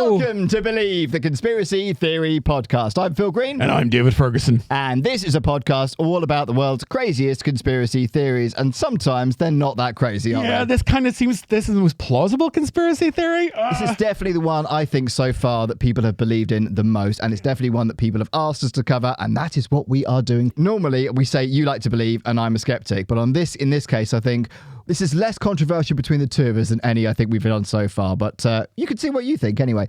Welcome to Believe the Conspiracy Theory Podcast. I'm Phil Green. And I'm David Ferguson. And this is a podcast all about the world's craziest conspiracy theories. And sometimes they're not that crazy, are they? This kind of seems this is the most plausible conspiracy theory. This is definitely the one I think so far that people have believed in the most. And it's definitely one that people have asked us to cover. And that is what we are doing. Normally, we say you like to believe and I'm a skeptic. But in this case, I think this is less controversial between the two of us than any I think we've done so far, but you can see what you think anyway.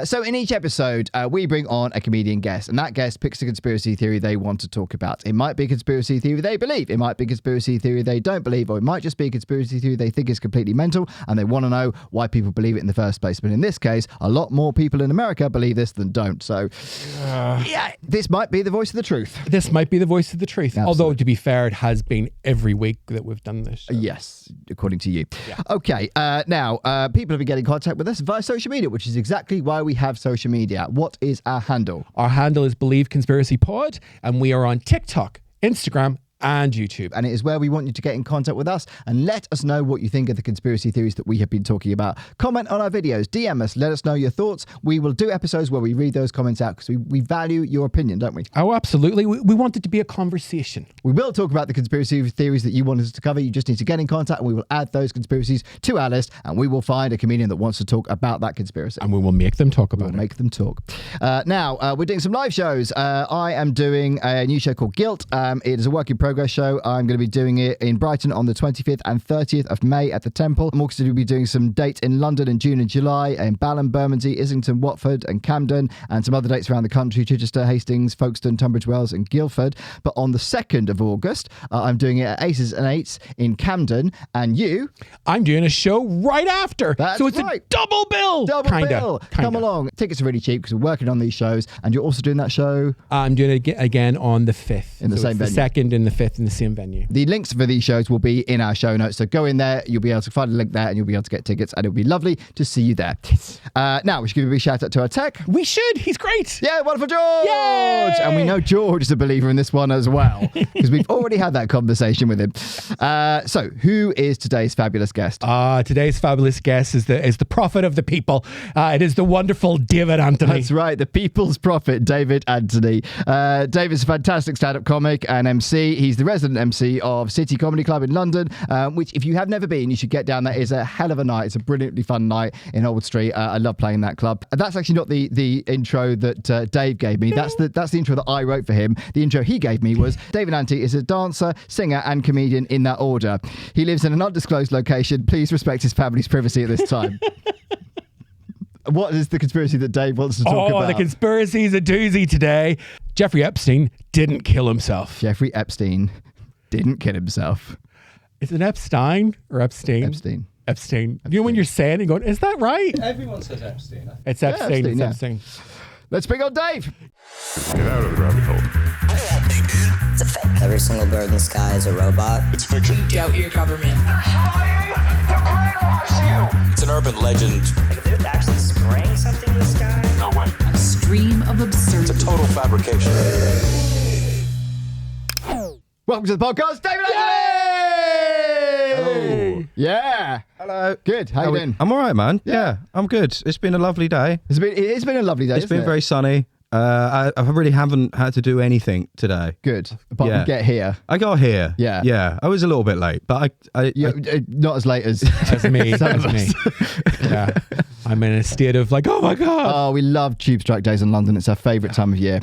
So in each episode, we bring on a comedian guest, and that guest picks a conspiracy theory they want to talk about. It might be a conspiracy theory they believe, it might be a conspiracy theory they don't believe, or it might just be a conspiracy theory they think is completely mental, and they want to know why people believe it in the first place. But in this case, a lot more people in America believe this than don't. So yeah, this might be the voice of the truth. This might be the voice of the truth. Absolutely. Although, to be fair, it has been every week that we've done this show. Yes, according to you. Yeah. Okay, now, people have been getting in contact with us via social media, which is exactly why we have social media. What is our handle? Our handle is believeconspiracypod, and we are on TikTok, Instagram, and YouTube. And it is where we want you to get in contact with us and let us know what you think of the conspiracy theories that we have been talking about. Comment on our videos, DM us, let us know your thoughts. We will do episodes where we read those comments out because we value your opinion, don't we? Oh, absolutely. We want it to be a conversation. We will talk about the conspiracy theories that you want us to cover. You just need to get in contact and we will add those conspiracies to our list and we will find a comedian that wants to talk about that conspiracy. And we will make them talk about it. Make them talk. Now, we're doing some live shows. I am doing a new show called Guilt. It is a work in progress show. I'm going to be doing it in Brighton on the 25th and 30th of May at the Temple. I'm also going to be doing some dates in London in June and July, in Balham, Bermondsey, Islington, Watford and Camden, and some other dates around the country, Chichester, Hastings, Folkestone, Tunbridge Wells and Guildford. But on the 2nd of August, I'm doing it at Aces and Eights in Camden. And you? I'm doing a show right after. That's so it's right. a double bill. Bill. Come along. Tickets are really cheap because we're working on these shows. And you're also doing that show? I'm doing it again on the 5th. In the same venue. The 2nd and the 5th in the same venue. The links for these shows will be in our show notes. So go in there. You'll be able to find a link there and you'll be able to get tickets. And it'll be lovely to see you there. Yes. Now, we should give a big shout out to our tech. We should. He's great. Yeah, wonderful George. Yay! And we know George is a believer in this one as well because we've already had that conversation with him. So who is today's fabulous guest? Today's fabulous guest is the prophet of the people. It is the wonderful David Anthony. That's right, the people's prophet, David Anthony. David's a fantastic stand-up comic and MC. He's the resident MC of City Comedy Club in London, which if you have never been, you should get down there. It's a hell of a night. It's a brilliantly fun night in Old Street. I love playing that club. That's actually not the intro that Dave gave me. That's the intro that I wrote for him. The intro he gave me was David Anthony is a dancer, singer and comedian in that order. He lives in an undisclosed location. Please respect his family's privacy at this time. What is the conspiracy that Dave wants to talk about? The conspiracy is a doozy today. Jeffrey Epstein didn't kill himself. Jeffrey Epstein didn't kill himself. Is it Epstein or Epstein? Epstein. Epstein. You know when you're saying and going, is that right? Everyone says Epstein. It's Epstein. Epstein, It's yeah. Epstein. Let's bring on Dave. Get out of the rabbit hole. It's a fake. Every single bird in the sky is a robot. It's fiction. Doubt your government. It's an urban legend. Like, if they're actually spraying something in the sky. No way. A stream of absurdity. It's a total fabrication. Welcome to the podcast, David Anthony! Hello. Yeah. Hello. Good. How you doing? I'm all right, man. Yeah, I'm good. It's been a lovely day. It's been a lovely day. It's been very sunny. I really haven't had to do anything today. Good. Apart from get here. I got here. Yeah. Yeah. I was a little bit late, but I Not as late as me. some of As me. us. Yeah. I'm in a state of like, oh my God. Oh, we love Tube Strike days in London. It's our favourite time of year.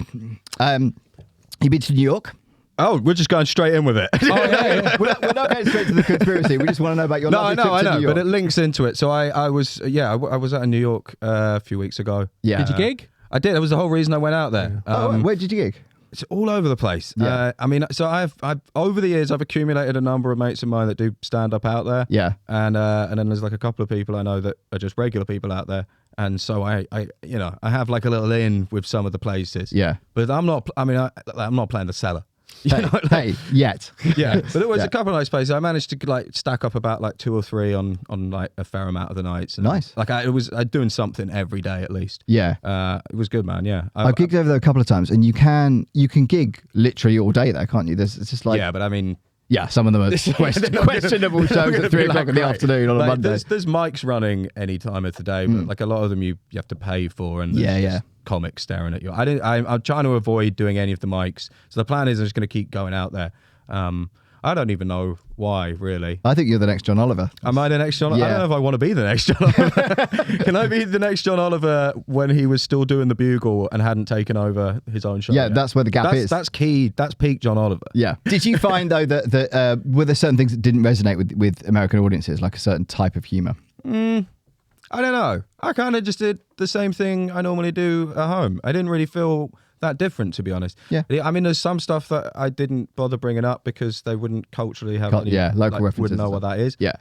You been to New York? Oh, we're just going straight in with it. Oh, yeah. We're not going straight to the conspiracy. We just want to know about your lovely trip to New York. but it links into it. So I was out in New York a few weeks ago. Yeah. Did you gig? I did. That was the whole reason I went out there. Where did you gig? It's all over the place. Yeah. I mean, so I've over the years I've accumulated a number of mates of mine that do stand up out there. Yeah. And then there's like a couple of people I know that are just regular people out there. And so I have like a little in with some of the places. Yeah. But I'm not playing the cellar. Hey, yet. Yeah, but it was a couple of nice places. I managed to like stack up about like 2 or 3 on like a fair amount of the nights. And Nice. Like I was doing something every day at least. Yeah. It was good, man. Yeah. I've gigged over there a couple of times, and you can gig literally all day there, can't you? It's just like yeah, but I mean, Yeah, some of them are questionable shows at 3 o'clock in the afternoon on a Monday. There's mics running any time of the day, but like a lot of them you have to pay for, and there's just comics staring at you. I'm trying to avoid doing any of the mics, so the plan is I'm just going to keep going out there. I don't even know why, really. I think you're the next John Oliver. Am I the next John? Yeah. I don't know if I want to be the next John Oliver. Can I be the next John Oliver when he was still doing the Bugle and hadn't taken over his own show? Yeah, yet? that's where the gap is. That's key. That's peak John Oliver. Yeah. Did you find, though, that were there certain things that didn't resonate with American audiences, like a certain type of humour? I don't know. I kind of just did the same thing I normally do at home. I didn't really feel that different, to be honest. Yeah. I mean, there's some stuff that I didn't bother bringing up because they wouldn't culturally have any, local references. Wouldn't know what that is. Yeah.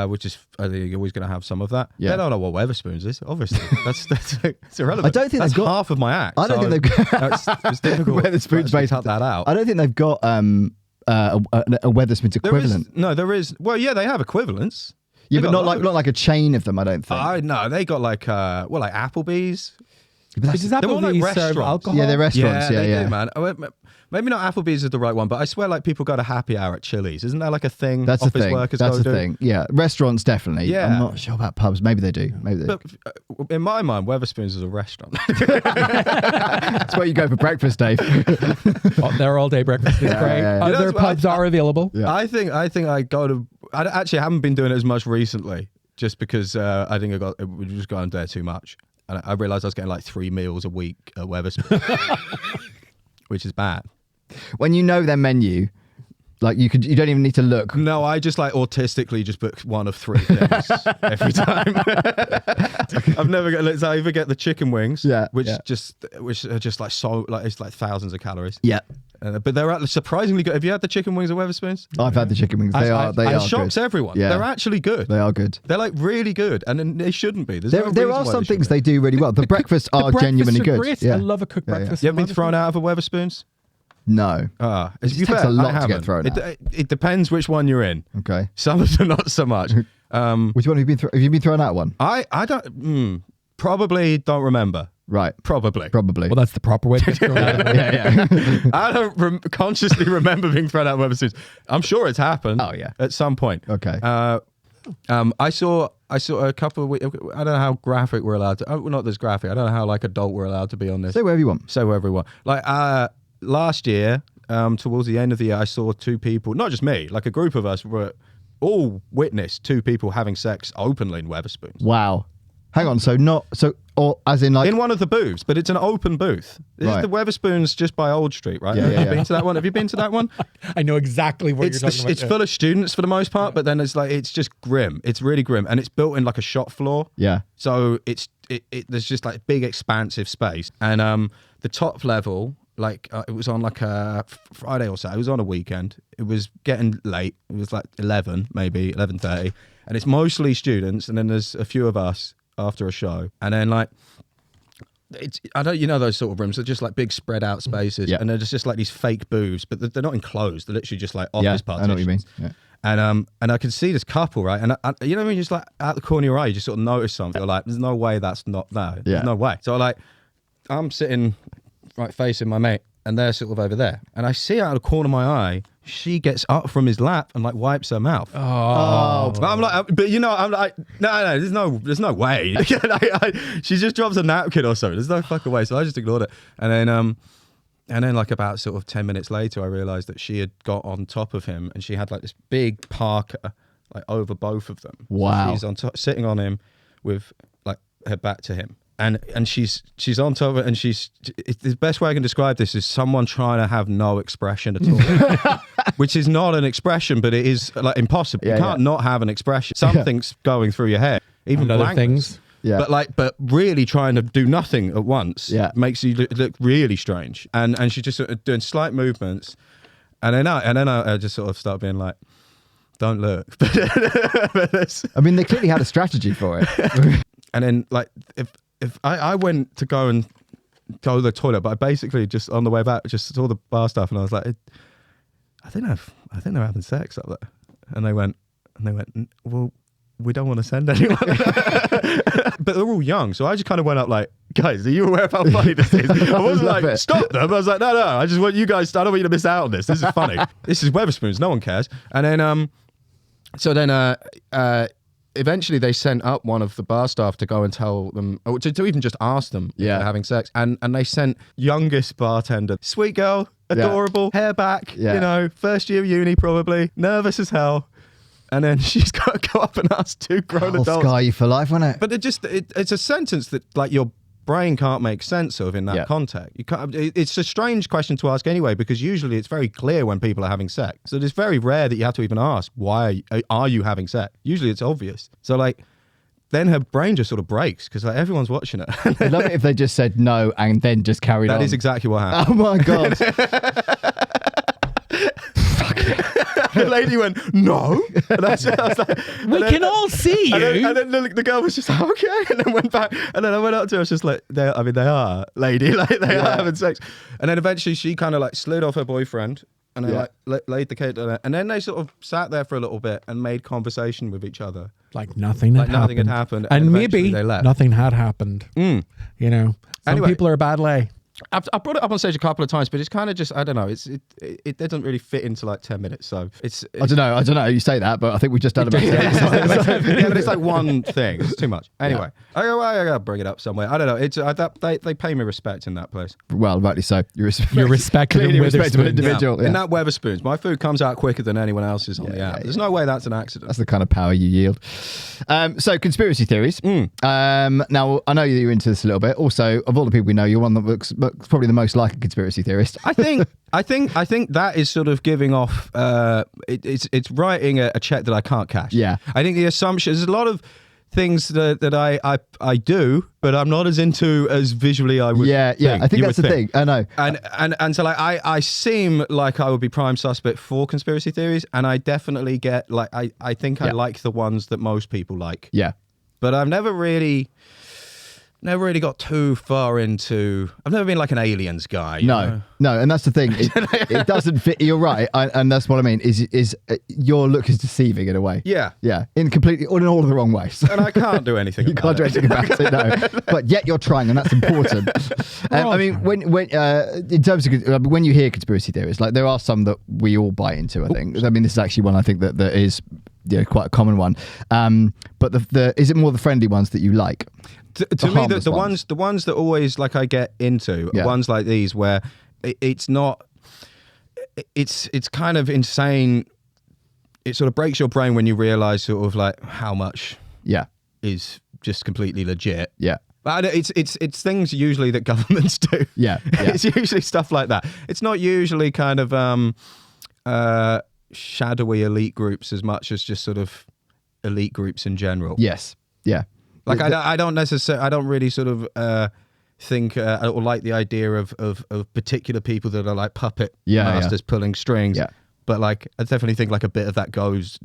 Which is, I think you're always going to have some of that. Yeah. They don't know what Wetherspoons is, obviously. it's irrelevant. I don't think that's they've got half of my act. I don't think they've got it's difficult Wetherspoons to cut that out. I don't think they've got a Wetherspoons equivalent. There is. Well, yeah, they have equivalents. Yeah, They but got not like a chain of them, I don't think. No, they got like like Applebee's. Does They're more like Applebee's serve restaurants. alcohol? Yeah, they're restaurants. They Yeah. do, man. Maybe not Applebee's is the right one, but I swear, like, people go to happy hour at Chili's. Isn't that like a thing? That's a office thing. workers That's go a do? thing. Yeah, restaurants definitely. Yeah. I'm not sure about pubs. Maybe they do. But in my mind, Wetherspoons is a restaurant. That's where you go for breakfast, Dave. Their all-day breakfast is great. yeah. Other That's what pubs are available. Yeah. I think I go to. I actually haven't been doing it as much recently, just because I think we just going there too much, and I realised I was getting like 3 meals a week at Wetherspoons, which is bad. When you know their menu, like you don't even need to look. No, I just like autistically just book one of 3 things every time. I've never got. I either get the chicken wings, which are just like it's like thousands of calories. Yeah. But they're surprisingly good. Have you had the chicken wings at Wetherspoons? I've had the chicken wings. They are It shocks good. everyone. Yeah. They're actually good. They are good. They're like really good, and they shouldn't be. There are some things they do really well. The breakfasts The are breakfasts genuinely are good. great. Yeah. I love a cooked breakfast. You ever been thrown out of a Wetherspoons? No. It just takes a lot to get thrown out. It depends which one you're in. Okay. Some of them not so much. Which one have you been thrown? Have you been thrown out one? I don't probably don't remember. Right. Probably. Well, that's the proper way to get thrown out. Yeah. I don't consciously remember being thrown out of Wetherspoons. I'm sure it's happened. Oh, yeah. At some point. Okay. I saw a couple of. I don't know how graphic we're allowed to. Oh, not this graphic. I don't know how like adult we're allowed to be on this. Say whatever you want. Say whatever we want. Like last year, towards the end of the year, I saw 2 people. Not just me. Like a group of us were all witnessed 2 people having sex openly in Wetherspoons. Wow. Hang on. Or as in like In one of the booths, but it's an open booth. This Right. is the Wetherspoons just by Old Street, right? Yeah, Have yeah, you yeah. been to that one? Have you been to that one? I know exactly what It's you're talking about. it's full of students for the most part, but then it's just grim. It's really grim, and it's built in like a shop floor. Yeah. So there's just like big expansive space, and the top level, like it was on like a Friday or so. It was on a weekend. It was getting late. It was like 11, maybe 11:30, and it's mostly students, and then there's a few of us after a show, and then like. Those sort of rooms are just like big spread out spaces, Yeah. and they're just like these fake booths, but they're not enclosed. They're literally just like office Yeah. I partitions. know what you mean. Yeah. And I could see this couple, right? And when you just like out the corner of your eye, you just sort of notice something. You're like, there's no way that's not that. Yeah. There's no way. So like, I'm sitting right facing my mate, and they're sort of over there, and I see out of the corner of my eye, she gets up from his lap and like wipes her mouth. Oh. But I'm like, I'm like, no, there's no way. She just drops a napkin or something. There's no fucking way. So I just ignored it. And then like about sort of 10 minutes later, I realized that she had got on top of him, and she had like this big parka like over both of them. Wow. So she's on top, sitting on him with like her back to him. And she's on top of it, and the best way I can describe this is someone trying to have no expression at all, which is not an expression, but it is like impossible. Yeah, you can't not have an expression. Something's going through your head, even And other blankness. things. Yeah. But really trying to do nothing at once makes you look really strange. And she's just sort of doing slight movements, and then I just sort of start being like, don't look. I mean, they clearly had a strategy for it. And then like if I went to go to the toilet, but I basically just on the way back just saw the bar stuff, and I was like, I think they're having sex up there. And they went, well, we don't want to send anyone. But but they're all young, so I just kind of went up like, guys, are you aware of how funny this is? I wasn't like, stop them. I was like, no, I just want you guys, I don't want you to miss out on this. This is funny. This is Wetherspoons. No one cares. And then, eventually they sent up one of the bar staff to go and tell them, or to even just ask them if they're having sex. And they sent youngest bartender, sweet girl, adorable, hair back, first year of uni probably, nervous as hell. And then she's got to go up and ask two grown adults. Scar you for life, wasn't it? But it's a sentence that like your brain can't make sense of in that context. You can't. It's a strange question to ask anyway, because usually it's very clear when people are having sex. So it's very rare that you have to even ask, why are you having sex? Usually it's obvious. So like, then her brain just sort of breaks because like everyone's watching it. I'd love it if they just said no and then just carried on. That is exactly what happened. Oh my God. The lady went, no. And I was like, We can all see you. And then the girl was just like, okay. And then went back. And then I went up to her, I was just like, they are, lady. Like, they are having sex. And then eventually she kind of like slid off her boyfriend and then like laid the cake down. And then they sort of sat there for a little bit and made conversation with each other. Like nothing had happened. And maybe they left. nothing had happened. You know, some people are a bad lay. I brought it up on stage a couple of times, but it's kind of just, I don't know, it doesn't really fit into like 10 minutes. So it's I don't know. You say that, but I think we just done about yeah, but it's like one thing. It's too much. Anyway, I gotta bring it up somewhere. I don't know. It's they pay me respect in that place. Well, rightly so. You're respected clearly respectable individual. Yeah. In that Wetherspoons, my food comes out quicker than anyone else's on the app. There's no way that's an accident. That's the kind of power you yield. So conspiracy theories. Now I know you're into this a little bit. Also, of all the people we know, you're one that looks probably the most like a conspiracy theorist. I think that is sort of giving off. It's writing a check that I can't cash. Yeah, I think the assumption there's a lot of things that I do, but I'm not as into as visually I would. Yeah. I think that's the thing. I know. And so like I seem like I would be prime suspect for conspiracy theories, and I definitely get like I think I like the ones that most people like. Yeah, but I've never really got too far into. I've never been like an aliens guy. No, and that's the thing. It doesn't fit. You're right, and that's what I mean. Is your look is deceiving in a way. Yeah, in all of the wrong ways. And I can't do anything. You can't do anything about it. No, but yet you're trying, and that's important. I mean, when in terms of when you hear conspiracy theories, like there are some that we all buy into. I think. I mean, this is actually one I think that is quite a common one. But is it more the friendly ones that you like? To me, the ones that always like I get into are ones like these where it's not. It's kind of insane. It sort of breaks your brain when you realize sort of like how much is just completely legit. Yeah. But it's things usually that governments do. Yeah. It's usually stuff like that. It's not usually kind of shadowy elite groups as much as just sort of elite groups in general. Yes. Yeah. Like I don't really sort of think or like the idea of particular people that are like puppet masters pulling strings. Yeah. But like I definitely think like a bit of that goes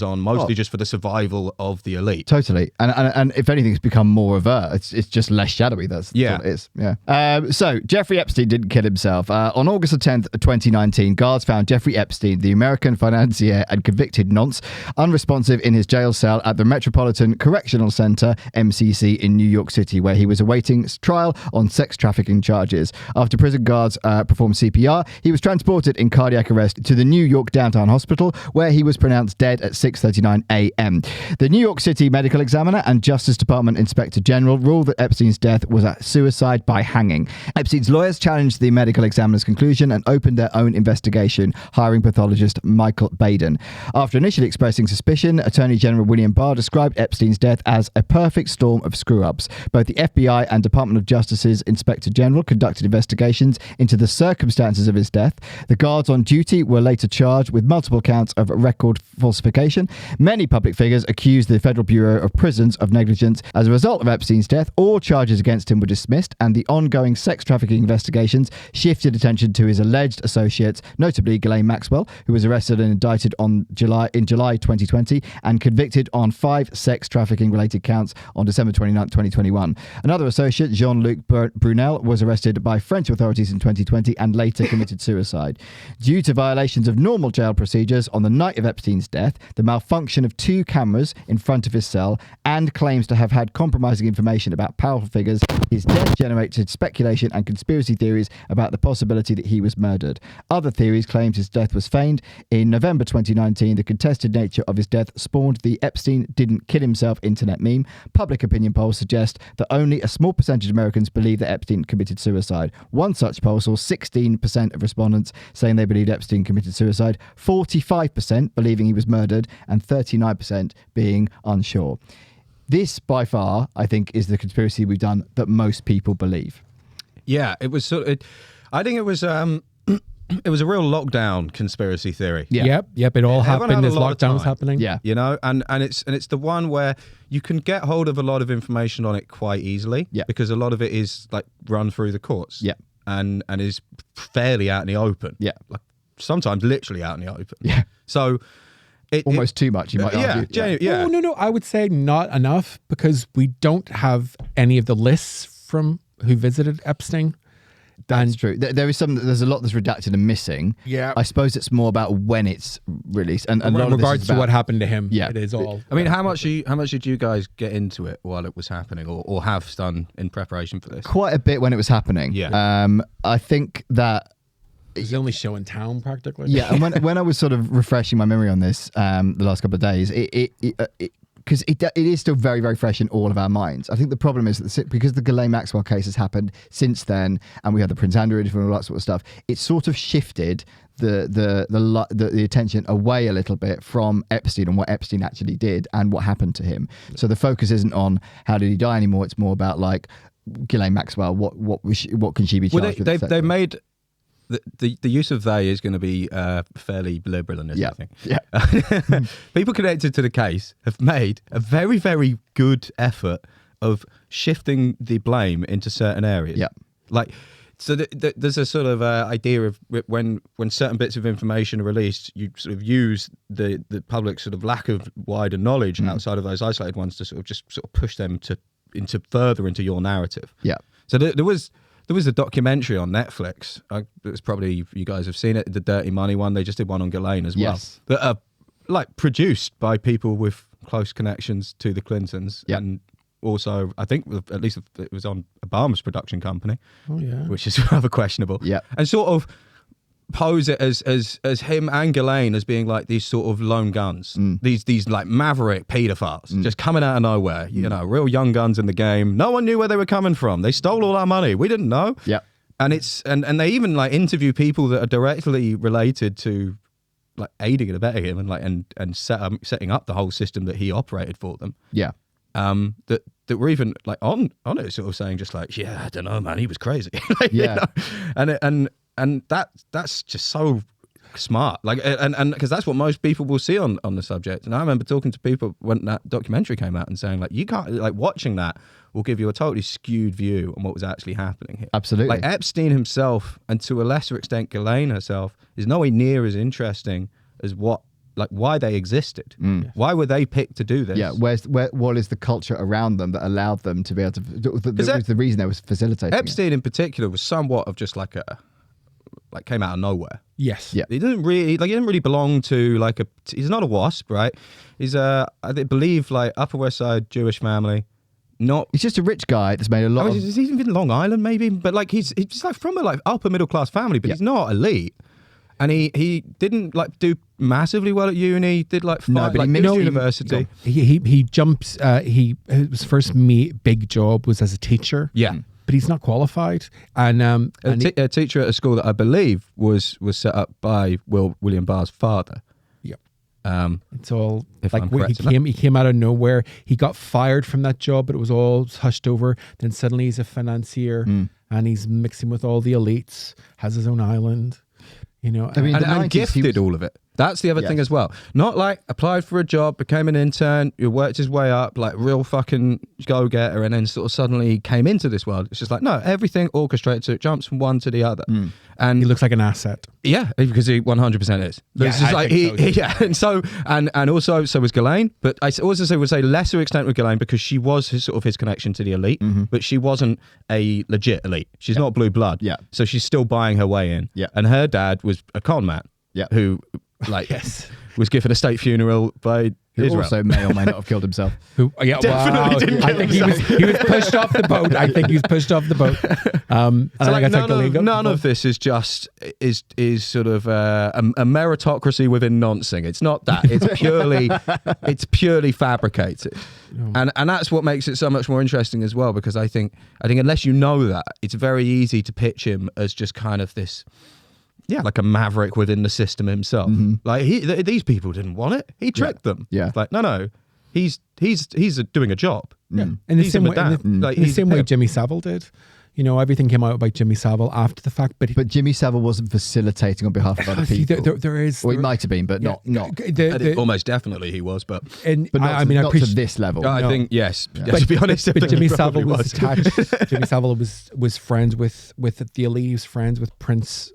on mostly just for the survival of the elite. Totally. And if anything, it's become more overt. It's just less shadowy. That's all it is. Yeah. So Jeffrey Epstein didn't kill himself. On August the 10th, 2019, guards found Jeffrey Epstein, the American financier and convicted nonce, unresponsive in his jail cell at the Metropolitan Correctional Center, MCC, in New York City, where he was awaiting trial on sex trafficking charges. After prison guards performed CPR, he was transported in cardiac arrest to the New York Downtown Hospital, where he was pronounced dead at 6:39 a.m. The New York City Medical Examiner and Justice Department Inspector General ruled that Epstein's death was a suicide by hanging. Epstein's lawyers challenged the medical examiner's conclusion and opened their own investigation, hiring pathologist Michael Baden. After initially expressing suspicion, Attorney General William Barr described Epstein's death as a perfect storm of screw-ups. Both the FBI and Department of Justice's Inspector General conducted investigations into the circumstances of his death. The guards on duty were later charged with multiple counts of record falsification. Many public figures accused the Federal Bureau of Prisons of negligence. As a result of Epstein's death, all charges against him were dismissed, and the ongoing sex trafficking investigations shifted attention to his alleged associates, notably Ghislaine Maxwell, who was arrested and indicted in July 2020 and convicted on 5 sex trafficking related counts on December 29, 2021. Another associate, Jean-Luc Brunel, was arrested by French authorities in 2020 and later committed suicide. Due to violations of abnormal jail procedures on the night of Epstein's death, the malfunction of 2 cameras in front of his cell, and claims to have had compromising information about powerful figures. His death generated speculation and conspiracy theories about the possibility that he was murdered. Other theories claimed his death was feigned. In November 2019, the contested nature of his death spawned the Epstein didn't kill himself internet meme. Public opinion polls suggest that only a small percentage of Americans believe that Epstein committed suicide. One such poll saw 16% of respondents saying they believed Epstein committed suicide, 45% believing he was murdered, and 39% being unsure. This, by far, I think, is the conspiracy we've done that most people believe. Yeah, it was sort of. I think it was. It was a real lockdown conspiracy theory. Yeah. Yep. It all Everyone happened had a as lot of lockdown was time. happening. Yeah. You know, and it's the one where you can get hold of a lot of information on it quite easily. Yeah. Because a lot of it is like run through the courts. Yeah. And is fairly out in the open. Yeah. Like sometimes literally out in the open. Yeah. So Almost too much, you might argue. Yeah. No. I would say not enough because we don't have any of the lists from who visited Epstein. That's true. There's a lot that's redacted and missing. Yeah. I suppose it's more about when it's released. And a In lot of this regards is to about- what happened to him. Yeah. It is all. I mean, how much did you guys get into it while it was happening, or have done in preparation for this? Quite a bit when it was happening. Yeah. I think that It was the only show in town practically. yeah, and when I was sort of refreshing my memory on this the last couple of days, because it is still very, very fresh in all of our minds. I think the problem is that because the Ghislaine Maxwell case has happened since then, and we had the Prince Andrew interview and all that sort of stuff, it sort of shifted the attention away a little bit from Epstein and what Epstein actually did and what happened to him. So the focus isn't on how did he die anymore. It's more about like Ghislaine Maxwell. What can she be charged with? They've made. The use of they is going to be fairly liberal in this, I think. Yeah. People connected to the case have made a very, very good effort of shifting the blame into certain areas. Yeah. Like, so there's a sort of idea of when certain bits of information are released, you sort of use the public sort of lack of wider knowledge outside of those isolated ones to sort of push them into your narrative. Yeah. So there was a documentary on Netflix. It's probably, you guys have seen it, the Dirty Money one. They just did one on Ghislaine as well. Yes. That are like produced by people with close connections to the Clintons. Yep. And also, I think at least it was on Obama's production company. Oh yeah. Which is rather questionable. Yep. And sort of pose it as him and Ghislaine as being like these sort of lone guns, these like maverick paedophiles just coming out of nowhere, you know, real young guns in the game. No one knew where they were coming from. They stole all our money. We didn't know. Yeah. And it's and they even like interview people that are directly related to like aiding and abetting him and like and setting up the whole system that he operated for them. Yeah. That were even like on it, sort of saying just like, yeah, I don't know, man, he was crazy. Like, Yeah. you know? And that's just so smart, like, and because that's what most people will see on the subject. And I remember talking to people when that documentary came out and saying like, you can't, like, watching that will give you a totally skewed view on what was actually happening here. Absolutely. Like Epstein himself, and to a lesser extent Ghislaine herself, is nowhere near as interesting as why they existed. Why were they picked to do this? Yeah, what is the culture around them that allowed them to be able to? The reason they was facilitating. Epstein in particular was somewhat of just like came out of nowhere. Yes. Yeah. He didn't really belong to he's not a WASP, right? He's I believe like Upper West Side Jewish family. He's just a rich guy that's made a lot. He's even been Long Island maybe, but like he's like from a like upper middle class family, but he's not elite. And he didn't like do massively well at uni. Did like five, but he mixed mixed university. He jumps. His first big job was as a teacher. Yeah. But he's not qualified. And a teacher at a school that I believe was set up by William Barr's father. Yeah. It's all If like I'm correct in that. he came out of nowhere. He got fired from that job, but it was all hushed over. Then suddenly he's a financier and he's mixing with all the elites. Has his own island. You know, I mean, And the 90s, he gifted was- all of it. That's the other thing Yes. as well. Not like applied for a job, became an intern, he worked his way up, like real fucking go-getter, and then sort of suddenly came into this world. It's just like, no, everything orchestrated, so it jumps from one to the other. And he looks like an asset. yeah, because he 100% is. Yeah, It's just I like think so, yeah, and so and also so was Ghislaine, but I also would say lesser extent with Ghislaine because she was his connection to the elite, but she wasn't a legit elite. She's not blue blood. Yeah. So she's still buying her way in. Yeah. And her dad was a con man. Yeah. who was given a state funeral by Who Israel. also may or may not have killed himself. Who? Yeah, Definitely didn't I kill think himself. he was pushed off the boat. I think he was pushed off the boat. And So I like, think I took the lead. none of this is just is sort of a meritocracy within nonsense. It's not that. It's purely fabricated, and that's what makes it so much more interesting as well. Because I think unless you know that, it's very easy to pitch him as just kind of this. Yeah, like a maverick within the system himself. Like these people didn't want it. He tricked them. Yeah. It's like no, he's doing a job. Yeah. In the He's same a way, madam. in the same way Jimmy Savile did. You know, everything came out about Jimmy Savile after the fact, but Jimmy Savile wasn't facilitating on behalf of other see, people. there is. Well, he might have been, but not. Almost definitely he was, but But not, I mean, I not appreciate to this level. I think yes. To be honest, I But think Jimmy he probably Savile was attached. Jimmy Savile was friends with the elite. He was friends with Prince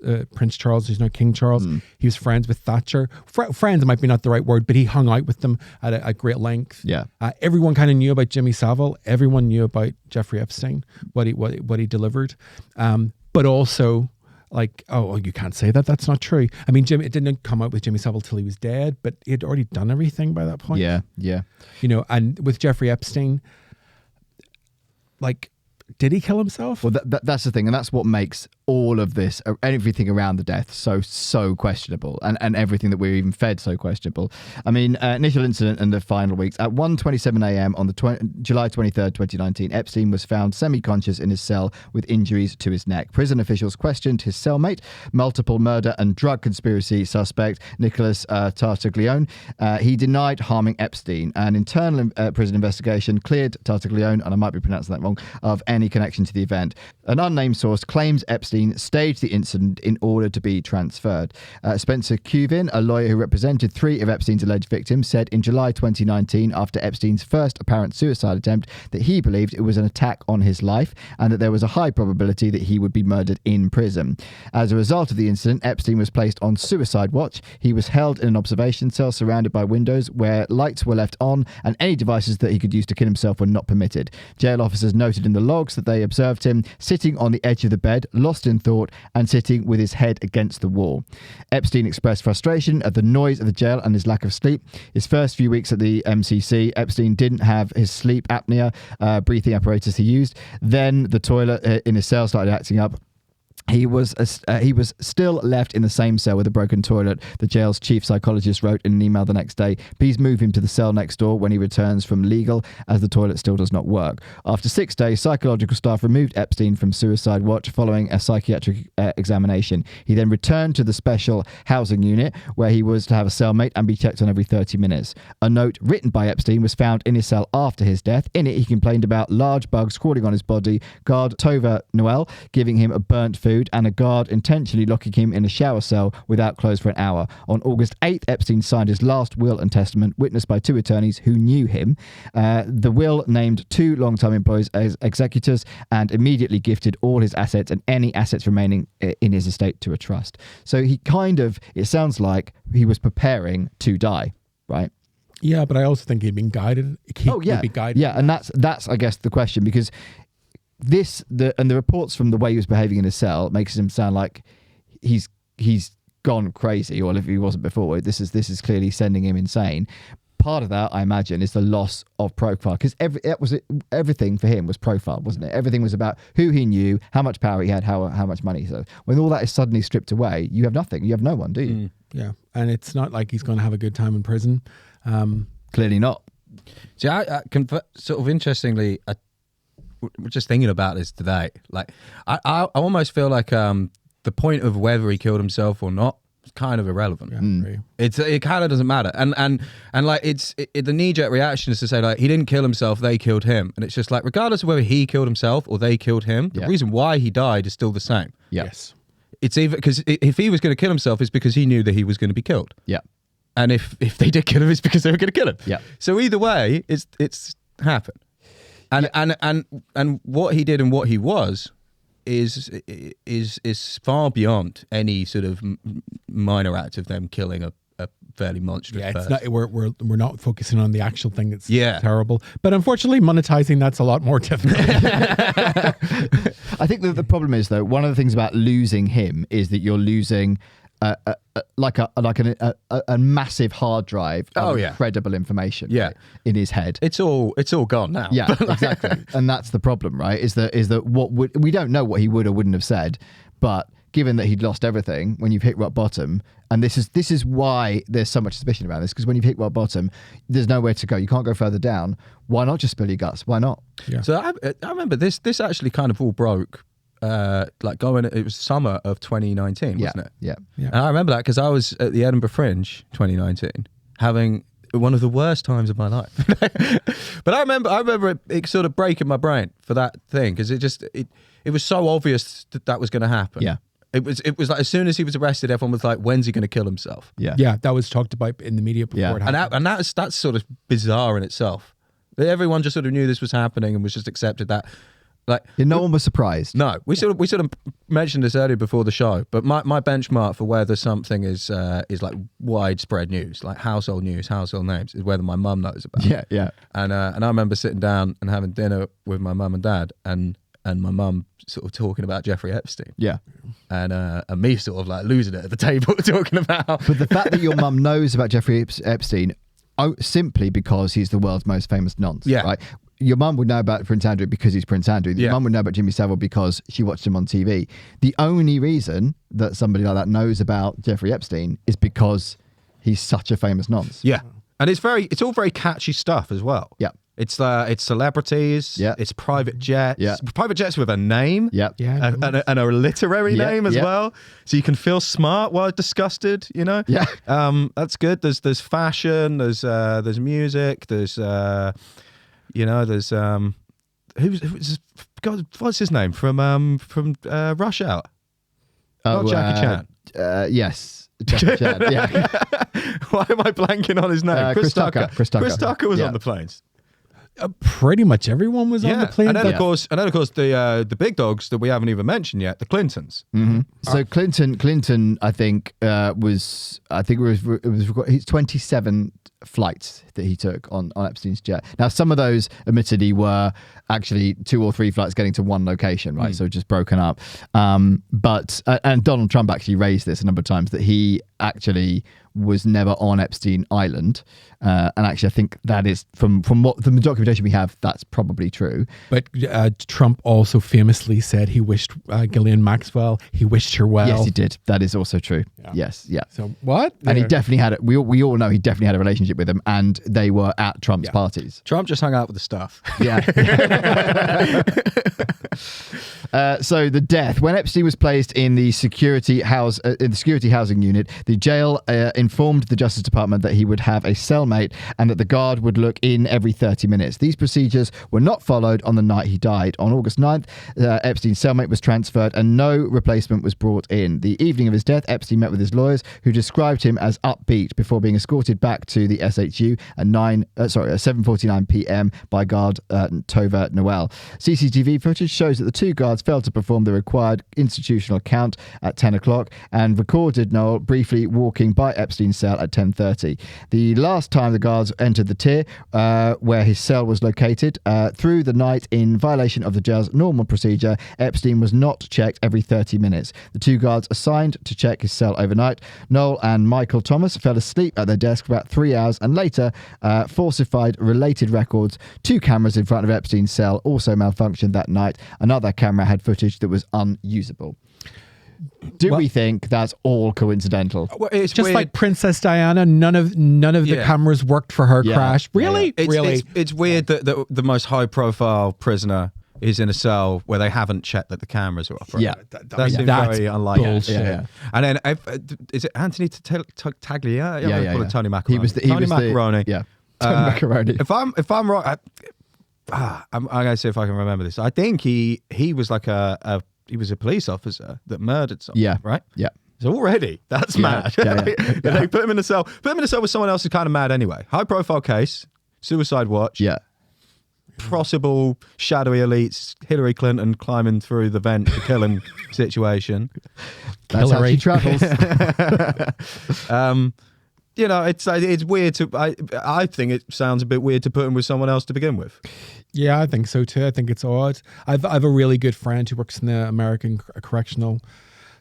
Charles, who's now King Charles. He was friends with Thatcher. Friends might be not the right word, but he hung out with them at great length. Yeah. Everyone kind of knew about Jimmy Savile. Everyone knew about Jeffrey Epstein, what he delivered. But also, like, you can't say that. That's not true. I mean, it didn't come out with Jimmy Savile till he was dead, but he had already done everything by that point. Yeah. You know, and with Jeffrey Epstein, like, did he kill himself? Well, that's the thing, and that's what makes all of this, everything around the death, so questionable, and everything that we're even fed so questionable. I mean, initial incident in the final weeks at 1:27 a.m. on the July 23rd, 2019, Epstein was found semi-conscious in his cell with injuries to his neck. Prison officials questioned his cellmate, multiple murder and drug conspiracy suspect Nicholas Tartaglione. He denied harming Epstein. An internal prison investigation cleared Tartaglione, and I might be pronouncing that wrong, of any connection to the event. An unnamed source claims Epstein staged the incident in order to be transferred. Spencer Cuvin, a lawyer who represented 3 of Epstein's alleged victims, said in July 2019, after Epstein's first apparent suicide attempt, that he believed it was an attack on his life and that there was a high probability that he would be murdered in prison. As a result of the incident, Epstein was placed on suicide watch. He was held in an observation cell surrounded by windows where lights were left on and any devices that he could use to kill himself were not permitted. Jail officers noted in the logs that they observed him sitting on the edge of the bed, lost in thought, and sitting with his head against the wall. Epstein expressed frustration at the noise of the jail and his lack of sleep. His first few weeks at the MCC, Epstein didn't have his sleep apnea breathing apparatus he used. Then the toilet in his cell started acting up. He was still left in the same cell with a broken toilet. The jail's chief psychologist wrote in an email the next day, "Please move him to the cell next door when he returns from legal, as the toilet still does not work." After 6 days, psychological staff removed Epstein from suicide watch following a psychiatric examination. He then returned to the special housing unit where he was to have a cellmate and be checked on every 30 minutes. A note written by Epstein was found in his cell after his death. In it, he complained about large bugs crawling on his body, guard Tova Noel giving him a burnt food, and a guard intentionally locking him in a shower cell without clothes for an hour. On August 8th, Epstein signed his last will and testament, witnessed by 2 attorneys who knew him. The will named 2 long-time employees as executors and immediately gifted all his assets and any assets remaining in his estate to a trust. So he it sounds like he was preparing to die, right? Yeah, but I also think he'd been guided. He'd be guided. Yeah, and that's I guess the question, because the reports from the way he was behaving in his cell makes him sound like he's gone crazy, or if he wasn't before, this is clearly sending him insane. Part of that, I imagine, is the loss of profile, because everything for him was profile, wasn't it? Everything was about who he knew, how much power he had, how much money he had. When all that is suddenly stripped away, you have nothing. You have no one, do you? Yeah, and it's not like he's going to have a good time in prison. Clearly not. See, I sort of interestingly, we're just thinking about this today. Like, I almost feel like the point of whether he killed himself or not is kind of irrelevant. Yeah, It kind of doesn't matter. And like the knee-jerk reaction is to say, like, he didn't kill himself, they killed him. And it's just like, regardless of whether he killed himself or they killed him, the reason why he died is still the same. Yeah. Yes. It's either because if he was going to kill himself, it's because he knew that he was going to be killed. Yeah. And if they did kill him, it's because they were going to kill him. Yeah. So either way, it's happened. And what he did and what he was is far beyond any sort of minor act of them killing a fairly monstrous person. It's not, we're not focusing on the actual thing that's Yeah. terrible. But unfortunately, monetizing that's a lot more difficult. I think that the problem is, though, one of the things about losing him is that you're losing like a massive hard drive of incredible information in his head. It's all gone now. Yeah, exactly. And that's the problem, right? Is that we don't know what he would or wouldn't have said, but given that he'd lost everything when you've hit rock bottom, and this is why there's so much suspicion about this, because when you've hit rock bottom, there's nowhere to go. You can't go further down. Why not just spill your guts? Why not? Yeah. So I remember this actually kind of all broke. It was summer of 2019, wasn't it? Yeah. And I remember that because I was at the Edinburgh Fringe 2019 having one of the worst times of my life. But I remember it sort of breaking my brain for that thing, because it was so obvious that was going to happen. Yeah. It was like as soon as he was arrested, everyone was like, "When's he going to kill himself?" Yeah, that was talked about in the media before it happened. And that's sort of bizarre in itself. That everyone just sort of knew this was happening and was just accepted that. Like, no one was surprised. No, we sort of mentioned this earlier before the show, but my benchmark for whether something is like widespread news, like household news, household names, is whether my mum knows about it. Yeah. And I remember sitting down and having dinner with my mum and dad, and my mum sort of talking about Jeffrey Epstein. Yeah. And me sort of like losing it at the table talking about. But the fact that your mum knows about Jeffrey Epstein simply because he's the world's most famous nonce. Yeah. Right? Your mum would know about Prince Andrew because he's Prince Andrew. Your mum would know about Jimmy Savile because she watched him on TV. The only reason that somebody like that knows about Jeffrey Epstein is because he's such a famous nonce. Yeah. And it's all very catchy stuff as well. Yeah. It's celebrities. Yeah. It's private jets. Yeah. Private jets with a name. Yeah. Yeah. And a literary name as Yeah. well. So you can feel smart while disgusted, you know? Yeah. That's good. There's fashion, there's music, there's God, what's his name from Rush Hour? Not Jackie Chan. Yes. Jackie Chan. Yeah. Why am I blanking on his name? Chris Tucker. Chris Tucker was on the planes. Pretty much everyone was on the plane. And then of course the big dogs that we haven't even mentioned yet, the Clintons. Mm-hmm. So Clinton, I think was he's 27 flights that he took on Epstein's jet. Now some of those admittedly were actually 2 or 3 flights getting to one location, right? So just broken up. But Donald Trump actually raised this a number of times, that he actually was never on Epstein Island. And actually I think that is from what the documentation we have, that's probably true. But Trump also famously said he wished Ghislaine Maxwell, he wished her well. Yes, he did. That is also true. Yeah. Yes, yeah. So what? And he definitely had it. We all know he definitely had a relationship with him, and they were at Trump's parties. Trump just hung out with the staff. Yeah. So the death, when Epstein was placed in the security housing unit, the jail informed the Justice Department that he would have a cellmate and that the guard would look in every 30 minutes. These procedures were not followed on the night he died. On August 9th, Epstein's cellmate was transferred and no replacement was brought in. The evening of his death, Epstein met with his lawyers, who described him as upbeat, before being escorted back to the SHU at 7:49 p.m. by guard Tova Noel. CCTV footage shows that the two guards failed to perform the required institutional count at 10 o'clock and recorded Noel briefly walking by Epstein's cell at 10:30. The last time the guards entered the tier where his cell was located through the night, in violation of the jail's normal procedure, Epstein was not checked every 30 minutes. The two guards assigned to check his cell overnight, Noel and Michael Thomas, fell asleep at their desk for about 3 hours and later falsified related records. 2 cameras in front of Epstein's cell also malfunctioned that night. Another camera had footage that was unusable. Do we think that's all coincidental? Well, it's just weird. like Princess Diana, none of the cameras worked for her crash. Really? Really? It's weird that the most high-profile prisoner is in a cell where they haven't checked that the cameras are operating. Yeah. That seems very unlikely. bullshit. Yeah. And then, is it Anthony Tagliaferro? Yeah. Call it Tony Macaroni. He was Tony Macaroni. Tony Macaroni. If I'm right, I'm gonna see if I can remember this. I think he was like he was a police officer that murdered someone. Yeah. Right. Yeah. So already that's mad. Yeah. They put him in the cell. Put him in the cell with someone else who's kind of mad anyway. High profile case, suicide watch. Yeah. Possible shadowy elites, Hillary Clinton climbing through the vent to kill him situation. That's how she travels. It's weird to. I think it sounds a bit weird to put him with someone else to begin with. Yeah, I think so too. I think it's odd. I've a really good friend who works in the American correctional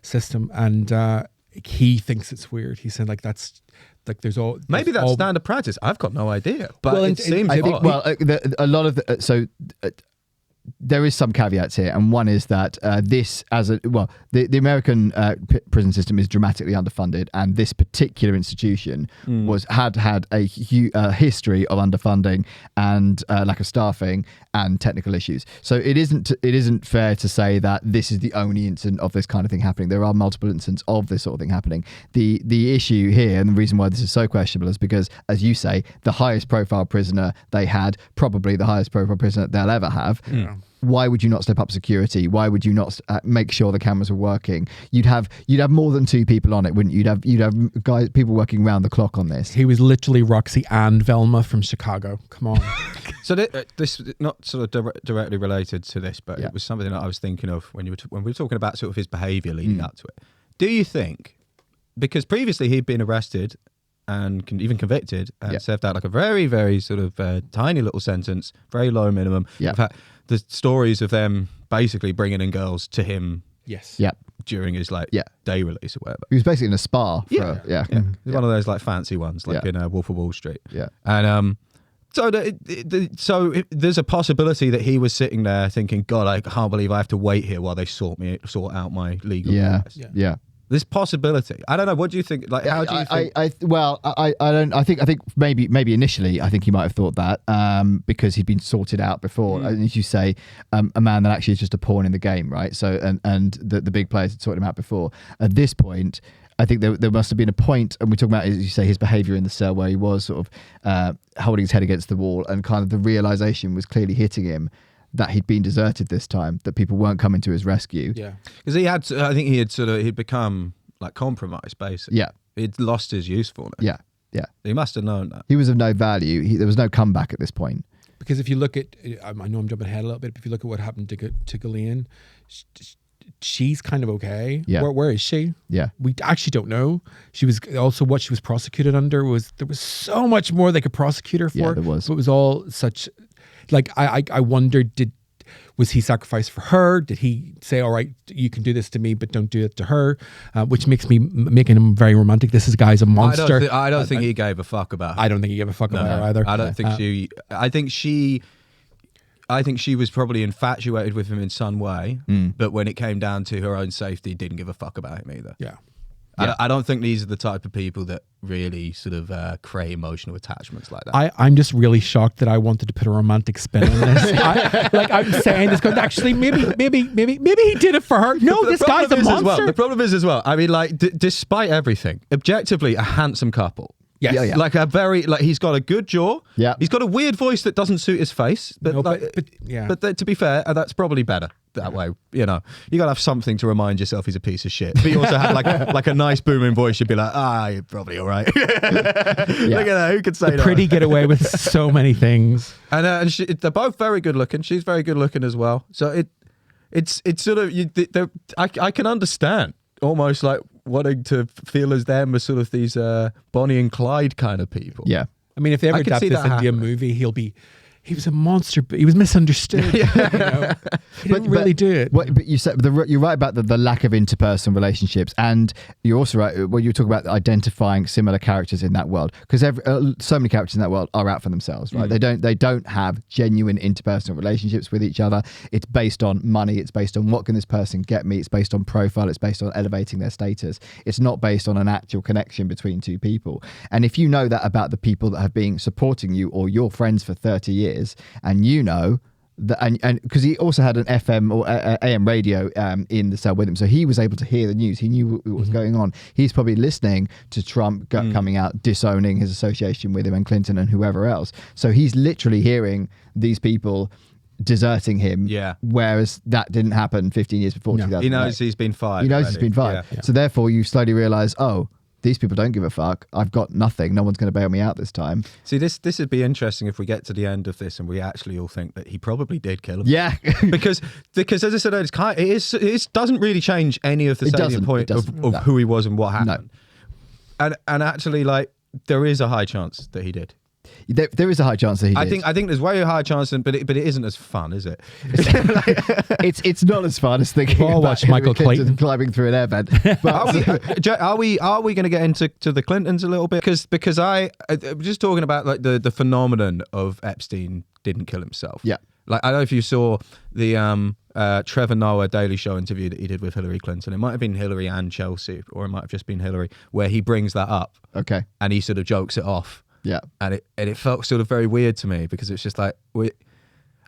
system, and he thinks it's weird. He's saying like that's like Maybe that's standard practice. I've got no idea, but it seems I think, odd. well, a lot of there is some caveats here, and one is that the American prison system is dramatically underfunded, and this particular institution had a history of underfunding and lack of staffing and technical issues. So it isn't fair to say that this is the only incident of this kind of thing happening. There are multiple incidents of this sort of thing happening. The issue here, and the reason why this is so questionable, is because, as you say, the highest profile prisoner they had, probably the highest profile prisoner they'll ever have. Why would you not step up security? Why would you not make sure the cameras were working? You'd have more than 2 people on it, wouldn't you? You'd have people working round the clock on this. He was literally Roxy and Velma from Chicago. Come on. So this not sort of directly related to this, but it was something that I was thinking of when we were talking about sort of his behaviour leading up to it. Do you think, because previously he'd been arrested and even convicted and served out like a very, very sort of tiny little sentence, very low minimum. Yeah. In fact, the stories of them basically bringing in girls to him Yes. during his day release or whatever. He was basically in a spa. He's one of those like fancy ones, like in Wolf of Wall Street. Yeah. And so there's a possibility that he was sitting there thinking, God, I can't believe I have to wait here while they sort out my legal affairs. Yeah. This possibility. I don't know. What do you think? Like, how do you think? I don't. I think maybe initially, I think he might have thought that because he'd been sorted out before. And as you say, a man that actually is just a pawn in the game, right? So and the big players had sorted him out before. At this point, I think there must have been a point, and we talk about, as you say, his behaviour in the cell where he was sort of holding his head against the wall, and kind of the realisation was clearly hitting him that he'd been deserted this time, that people weren't coming to his rescue. Yeah. Because I think he'd become like compromised, basically. Yeah. He'd lost his usefulness. Yeah. He must have known that. He was of no value. There was no comeback at this point. Because if you look at, I know I'm jumping ahead a little bit, but if you look at what happened to Ghislaine, she's kind of okay. Yeah. Where is she? Yeah. We actually don't know. She was also, what she was prosecuted under there was so much more they could prosecute her for. Yeah, there was. So it was all such, like, I wondered, was he sacrificed for her? Did he say, all right, you can do this to me, but don't do it to her? Which makes me making him very romantic. This guy's a monster. I don't think he gave a fuck about her. I don't think he gave a fuck about her either. I don't think I think she was probably infatuated with him in some way, but when it came down to her own safety, didn't give a fuck about him either. Yeah. I don't think these are the type of people that really sort of create emotional attachments like that. I'm just really shocked that I wanted to put a romantic spin on this. I'm saying this, going, actually, maybe he did it for her. No, this guy's a monster. The problem is as well, I mean, like, despite everything, objectively, a handsome couple. Yes. Yeah. Like he's got a good jaw. Yeah. He's got a weird voice that doesn't suit his face. But, No, but to be fair, that's probably better that way. You know, you gotta have something to remind yourself he's a piece of shit. But you also have like a nice booming voice. You'd be like, you're probably all right. Look at that. Who could say that? Pretty get away with so many things. And they're both very good looking. She's very good looking as well. So it's sort of I can understand almost like wanting to feel as them as sort of these Bonnie and Clyde kind of people. Yeah. I mean, if they ever adapt this into a movie, he was a monster, but he was misunderstood. You know? He didn't really do it. But you said you're right about the lack of interpersonal relationships, and you're also right when you talk about identifying similar characters in that world, because so many characters in that world are out for themselves, right? They don't have genuine interpersonal relationships with each other. It's based on money. It's based on what can this person get me. It's based on profile. It's based on elevating their status. It's not based on an actual connection between two people. And if you know that about the people that have been supporting you or your friends for 30 years, and you know that, and because he also had an FM or AM radio in the cell with him, so he was able to hear the news. He knew what was going on. He's probably listening to Trump coming out, disowning his association with him, and Clinton and whoever else. So he's literally hearing these people deserting him. Yeah. Whereas that didn't happen 15 years before. 2008. He knows he's been fired. He knows he's been fired. Yeah. So therefore, you slowly realise, these people don't give a fuck. I've got nothing. No one's going to bail me out this time. See, this would be interesting if we get to the end of this and we actually all think that he probably did kill him. Yeah. because as I said, it doesn't really change any of the salient point of No. who he was and what happened. No. And actually, like, there is a high chance that he did. There is a high chance that he did. I think there's way higher chance, but it isn't as fun, is it? It's not as fun as thinking I'll about watch Hillary Michael Clinton Clayton. climbing through an airbed. But Are we going to get into the Clintons a little bit? Because I'm just talking about like the phenomenon of Epstein didn't kill himself. Yeah. Like, I don't know if you saw the Trevor Noah Daily Show interview that he did with Hillary Clinton. It might have been Hillary and Chelsea, or it might have just been Hillary, where he brings that up. Okay. And he sort of jokes it off. Yeah. And it felt sort of very weird to me, because it's just like,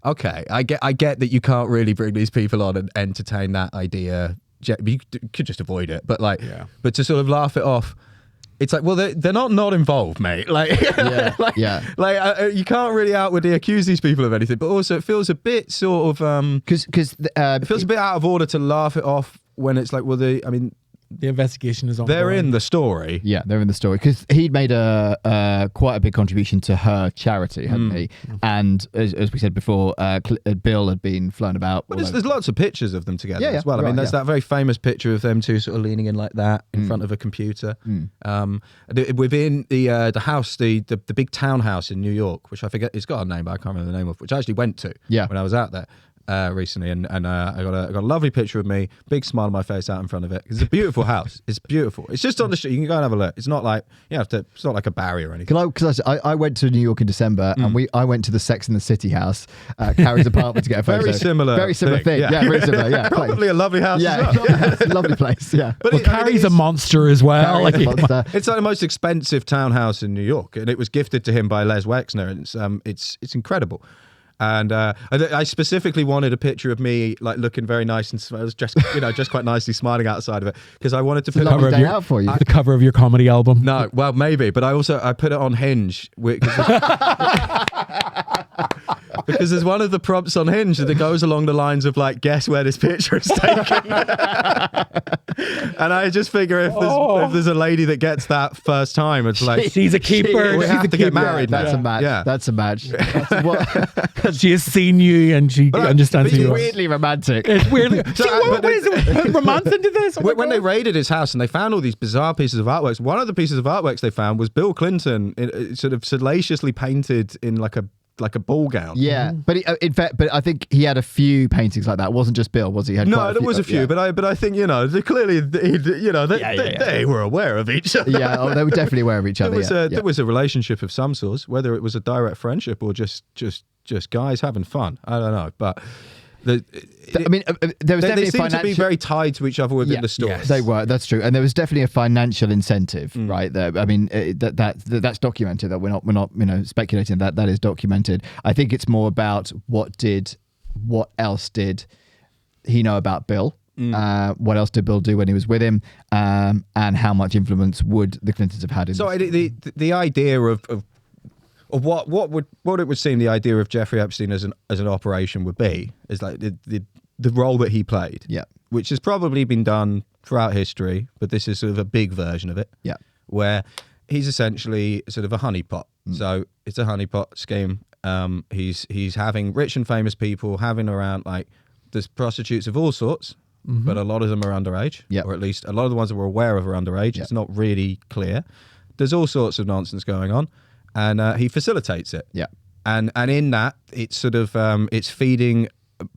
okay, I get that you can't really bring these people on and entertain that idea. You could just avoid it, but but to sort of laugh it off. It's like, well, they're not involved, mate. Like, you can't really outwardly accuse these people of anything. But also, it feels a bit sort of because it feels a bit out of order to laugh it off when it's like, well, The investigation is on. they're in the story. Yeah, they're in the story because he'd made a quite a big contribution to her charity, hadn't he? And as we said before, Bill had been flown about. But there's lots of pictures of them together as well. I mean, right, there's that very famous picture of them two sort of leaning in like that in front of a computer. Within the house, the big townhouse in New York, which I forget, it's got a name, but I can't remember the name of, which I actually went to when I was out there. Recently, and I got a lovely picture of me, big smile on my face out in front of it. It's a beautiful house. It's beautiful. It's just on the street. You can go and have a look. It's not like it's not like a barrier or anything. Because I went to New York in December and I went to the Sex and the City house, Carrie's apartment to get a photo. Very similar thing. Yeah, very similar. Yeah, probably a lovely house. Yeah, as well. it's a lovely place. Yeah, But Carrie's a monster as well. Carrie's a monster. It's like the most expensive townhouse in New York, and it was gifted to him by Les Wexner, and it's incredible. And I specifically wanted a picture of me like looking very nice and I was just quite nicely smiling outside of it, because I wanted to put lovely it day out for you. The cover of your comedy album. No, well, maybe, but I put it on Hinge because there's one of the prompts on Hinge that goes along the lines of like, guess where this picture is taken. And I just figure if there's a lady that gets that first time, it's like, She's a keeper. we She's have a to get keeper. married. That's now. a match. Yeah. That's a match. That's what, She has seen you and she understands who it's you are. weirdly romantic. It's weirdly. So, what is it? Put romance into this? Oh my When they God. raided his house and they found all these bizarre pieces of artworks, one of the pieces of artworks they found was Bill Clinton sort of salaciously painted in like a ball gown. Yeah, but in fact, I think he had a few paintings like that. It wasn't just Bill, was he? He had quite No, there was a few, yeah. but I think they were aware of each other. Yeah, they were definitely aware of each other. There was a relationship of some sort, whether it was a direct friendship or just guys having fun. I don't know, but there was they definitely seem to be very tied to each other within the story. They were. That's true, and there was definitely a financial incentive, right there. I mean, that's documented. That we're not speculating. That is documented. I think it's more about what else did he know about Bill? What else did Bill do when he was with him? And how much influence would the Clintons have had in? So the idea of what it would seem the idea of Jeffrey Epstein as an operation would be is like the role that he played, which has probably been done throughout history, but this is sort of a big version of it, where he's essentially sort of a honeypot. So it's a honeypot scheme. He's having rich and famous people having around, like, there's prostitutes of all sorts, but a lot of them are underage, or at least a lot of the ones that we're aware of are underage. It's not really clear. There's all sorts of nonsense going on. And he facilitates it. Yeah. And in that, it's sort of, it's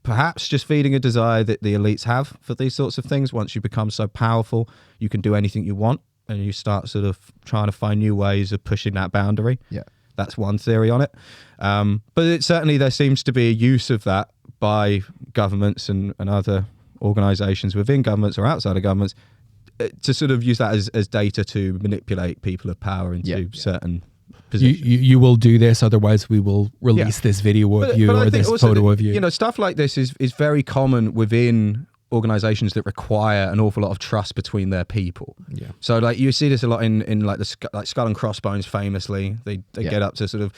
perhaps just feeding a desire that the elites have for these sorts of things. Once you become so powerful, you can do anything you want. And you start sort of trying to find new ways of pushing that boundary. Yeah. That's one theory on it. But certainly there seems to be a use of that by governments and other organizations within governments or outside of governments to sort of use that as data to manipulate people of power into certain positions. You will do this, otherwise we will release this video of you or this photo of you. Stuff like this is very common within organizations that require an awful lot of trust between their people. Yeah. So like you see this a lot in like Skull and Crossbones famously. They get up to sort of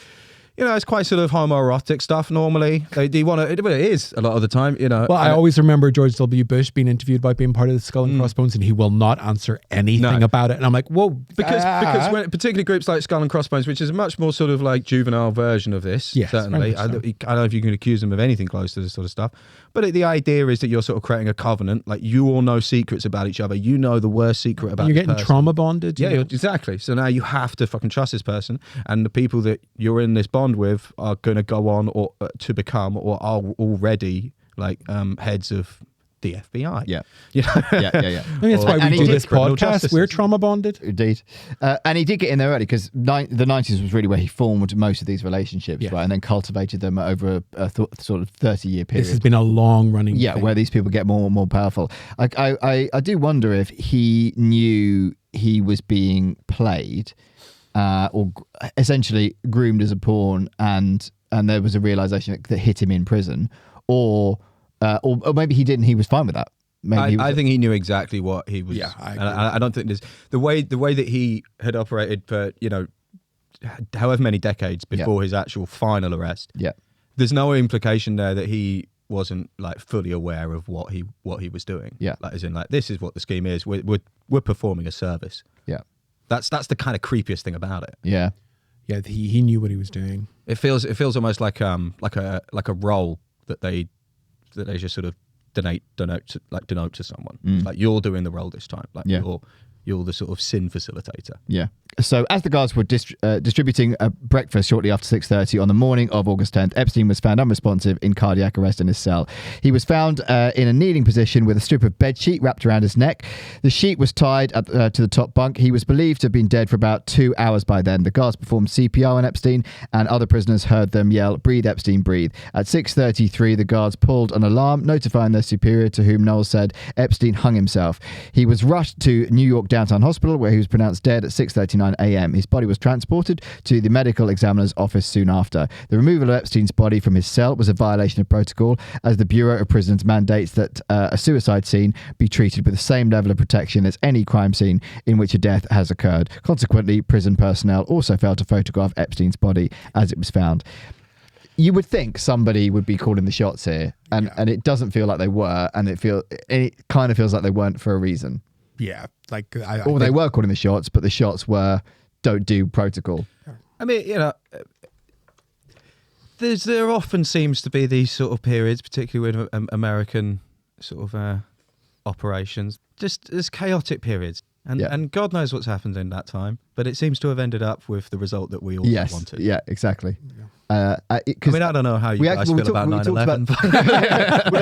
it's quite sort of homoerotic stuff normally. They want to, it is a lot of the time, Well, I always remember George W. Bush being interviewed about being part of the Skull and Crossbones, and he will not answer anything about it. And I'm like, whoa. Because when, particularly groups like Skull and Crossbones, which is a much more sort of like juvenile version of this, Yes, certainly. I don't know if you can accuse them of anything close to this sort of stuff. But the idea is that you're sort of creating a covenant. Like, you all know secrets about each other. You know the worst secret about You're this getting person. trauma bonded. Yeah, exactly. So now you have to fucking trust this person, and the people that you're in this bond with are going to go on or to become or are already like heads of the FBI. Yeah. Yeah. Yeah. I mean, that's why we do this criminal podcast. justice We're system. trauma bonded. Indeed. And he did get in there early because the 90s was really where he formed most of these relationships, Yes. right? And then cultivated them over a sort of 30-year period. This has been a long running Yeah, thing. where these people get more and more powerful. I do wonder if he knew he was being played or essentially groomed as a pawn, and there was a realization that hit him in prison, or maybe he didn't. He was fine with that. Maybe I think he knew exactly what he was. Yeah, I agree. I don't think there's the way that he had operated for however many decades before his actual final arrest. Yeah. There's no implication there that he wasn't like fully aware of what he was doing. Yeah. Like, as in, like, this is what the scheme is. We're performing a service. Yeah. That's the kind of creepiest thing about it. Yeah. Yeah, he knew what he was doing. It feels almost like a role that they just sort of denote to someone. Like, you're doing the role this time. Like, you're the sort of sin facilitator. Yeah. So as the guards were distributing a breakfast shortly after 6:30 on the morning of August 10th, Epstein was found unresponsive in cardiac arrest in his cell. He was found in a kneeling position with a strip of bed sheet wrapped around his neck. The sheet was tied to the top bunk. He was believed to have been dead for about 2 hours by then. The guards performed CPR on Epstein, and other prisoners heard them yell, "Breathe, Epstein, breathe." At 6:33, the guards pulled an alarm, notifying their superior, to whom Knowles said Epstein hung himself. He was rushed to New York Downtown Hospital, where he was pronounced dead at 6:39 a.m. His body was transported to the medical examiner's office soon after. The removal of Epstein's body from his cell was a violation of protocol, as the Bureau of Prisons mandates that a suicide scene be treated with the same level of protection as any crime scene in which a death has occurred. Consequently, prison personnel also failed to photograph Epstein's body as it was found. You would think somebody would be calling the shots here, and it doesn't feel like they were, and it kind of feels like they weren't for a reason. Yeah, like They were calling the shots, but the shots were don't do protocol. I mean, there often seems to be these sort of periods, particularly with American sort of operations, just as chaotic periods. And God knows what's happened in that time, but it seems to have ended up with the result that we all wanted. Yeah, exactly. I don't know how you guys feel about 9/11.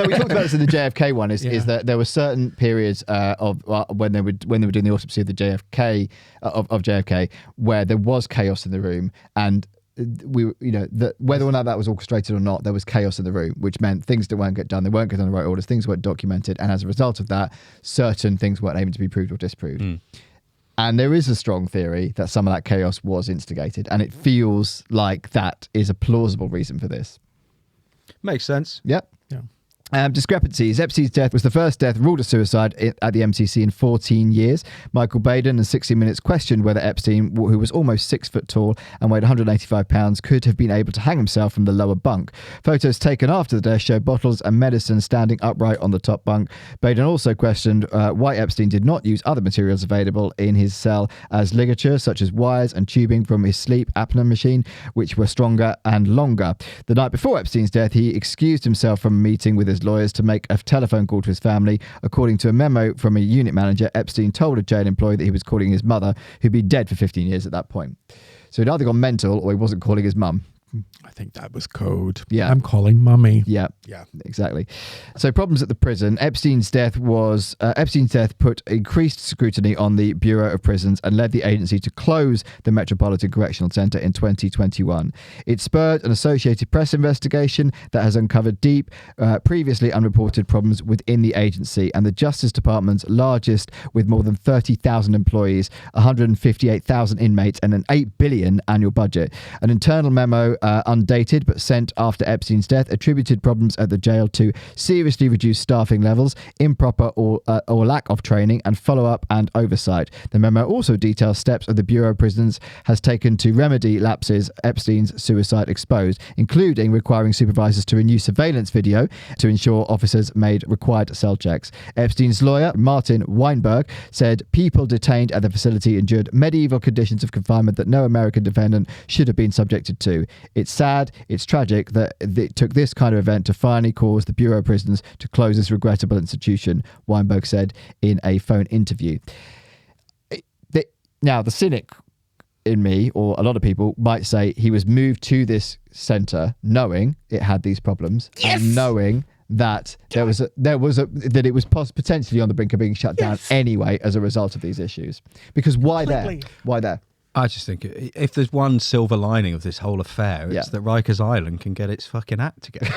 We talked about this in the JFK one. Is that there were certain periods of when they were doing the autopsy of the JFK of JFK where there was chaos in the room, and whether or not that was orchestrated or not, there was chaos in the room, which meant things that weren't get done. They weren't getting the right orders. Things weren't documented, and as a result of that, certain things weren't able to be proved or disproved. And there is a strong theory that some of that chaos was instigated, and it feels like that is a plausible reason for this. Makes sense. Yep. Yeah. Discrepancies. Epstein's death was the first death ruled a suicide at the MCC in 14 years. Michael Baden and 60 Minutes questioned whether Epstein, who was almost 6 foot tall and weighed 185 pounds, could have been able to hang himself from the lower bunk. Photos taken after the death show bottles and medicine standing upright on the top bunk. Baden also questioned why Epstein did not use other materials available in his cell as ligature, such as wires and tubing from his sleep apnea machine, which were stronger and longer. The night before Epstein's death, he excused himself from a meeting with his lawyers to make a telephone call to his family. According to a memo from a unit manager, Epstein told a jail employee that he was calling his mother, who'd been dead for 15 years at that point. So he'd either gone mental or he wasn't calling his mum. I think that was code. Yeah. I'm calling mummy. Yeah, Yeah. exactly. So problems at the prison. Epstein's death put increased scrutiny on the Bureau of Prisons and led the agency to close the Metropolitan Correctional Centre in 2021. It spurred an Associated Press investigation that has uncovered deep, previously unreported problems within the agency, and the Justice Department's largest, with more than 30,000 employees, 158,000 inmates, and an $8 billion annual budget. An internal memo undated but sent after Epstein's death, attributed problems at the jail to seriously reduced staffing levels, improper or lack of training, and follow-up and oversight. The memo also details steps of the Bureau of Prisons has taken to remedy lapses Epstein's suicide exposed, including requiring supervisors to renew surveillance video to ensure officers made required cell checks. Epstein's lawyer, Martin Weinberg, said people detained at the facility endured medieval conditions of confinement that no American defendant should have been subjected to. It's sad, it's tragic that it took this kind of event to finally cause the Bureau of Prisons to close this regrettable institution, Weinberg said in a phone interview. Now, the cynic in me, or a lot of people, might say he was moved to this centre knowing it had these problems, and knowing that that it was potentially on the brink of being shut down anyway as a result of these issues. Because why there? Why there? I just think if there's one silver lining of this whole affair, it's that Rikers Island can get its fucking act together.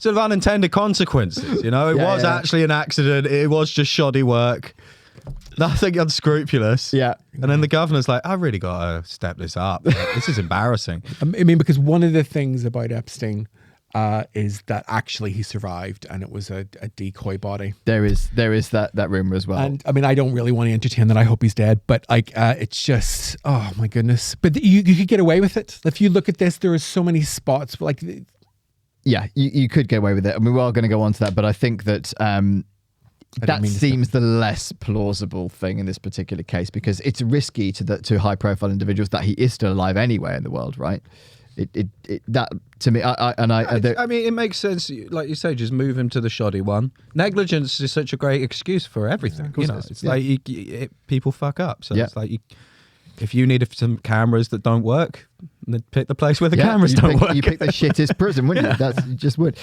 Sort of unintended consequences, you know? It was actually an accident. It was just shoddy work. Nothing unscrupulous. Yeah. And then the governor's like, I really got to step this up. This is embarrassing. I mean, because one of the things about Epstein is that actually he survived and it was a decoy body. There is that rumor as well. And I mean, I don't really want to entertain that. I hope he's dead, but like, it's just, oh my goodness. But you could get away with it. If you look at this, there are so many spots like... Yeah, you could get away with it. I mean, we are going to go on to that, but I think that that seems the less plausible thing in this particular case, because it's risky to high-profile individuals that he is still alive anywhere in the world, right? That to me, I mean, it makes sense. Like you say, just move him to the shoddy one. Negligence is such a great excuse for everything. You know, it's like people fuck up. So it's like if you need some cameras that don't work, then pick the place where the cameras don't work. You pick the shittest prison, wouldn't you? You just would.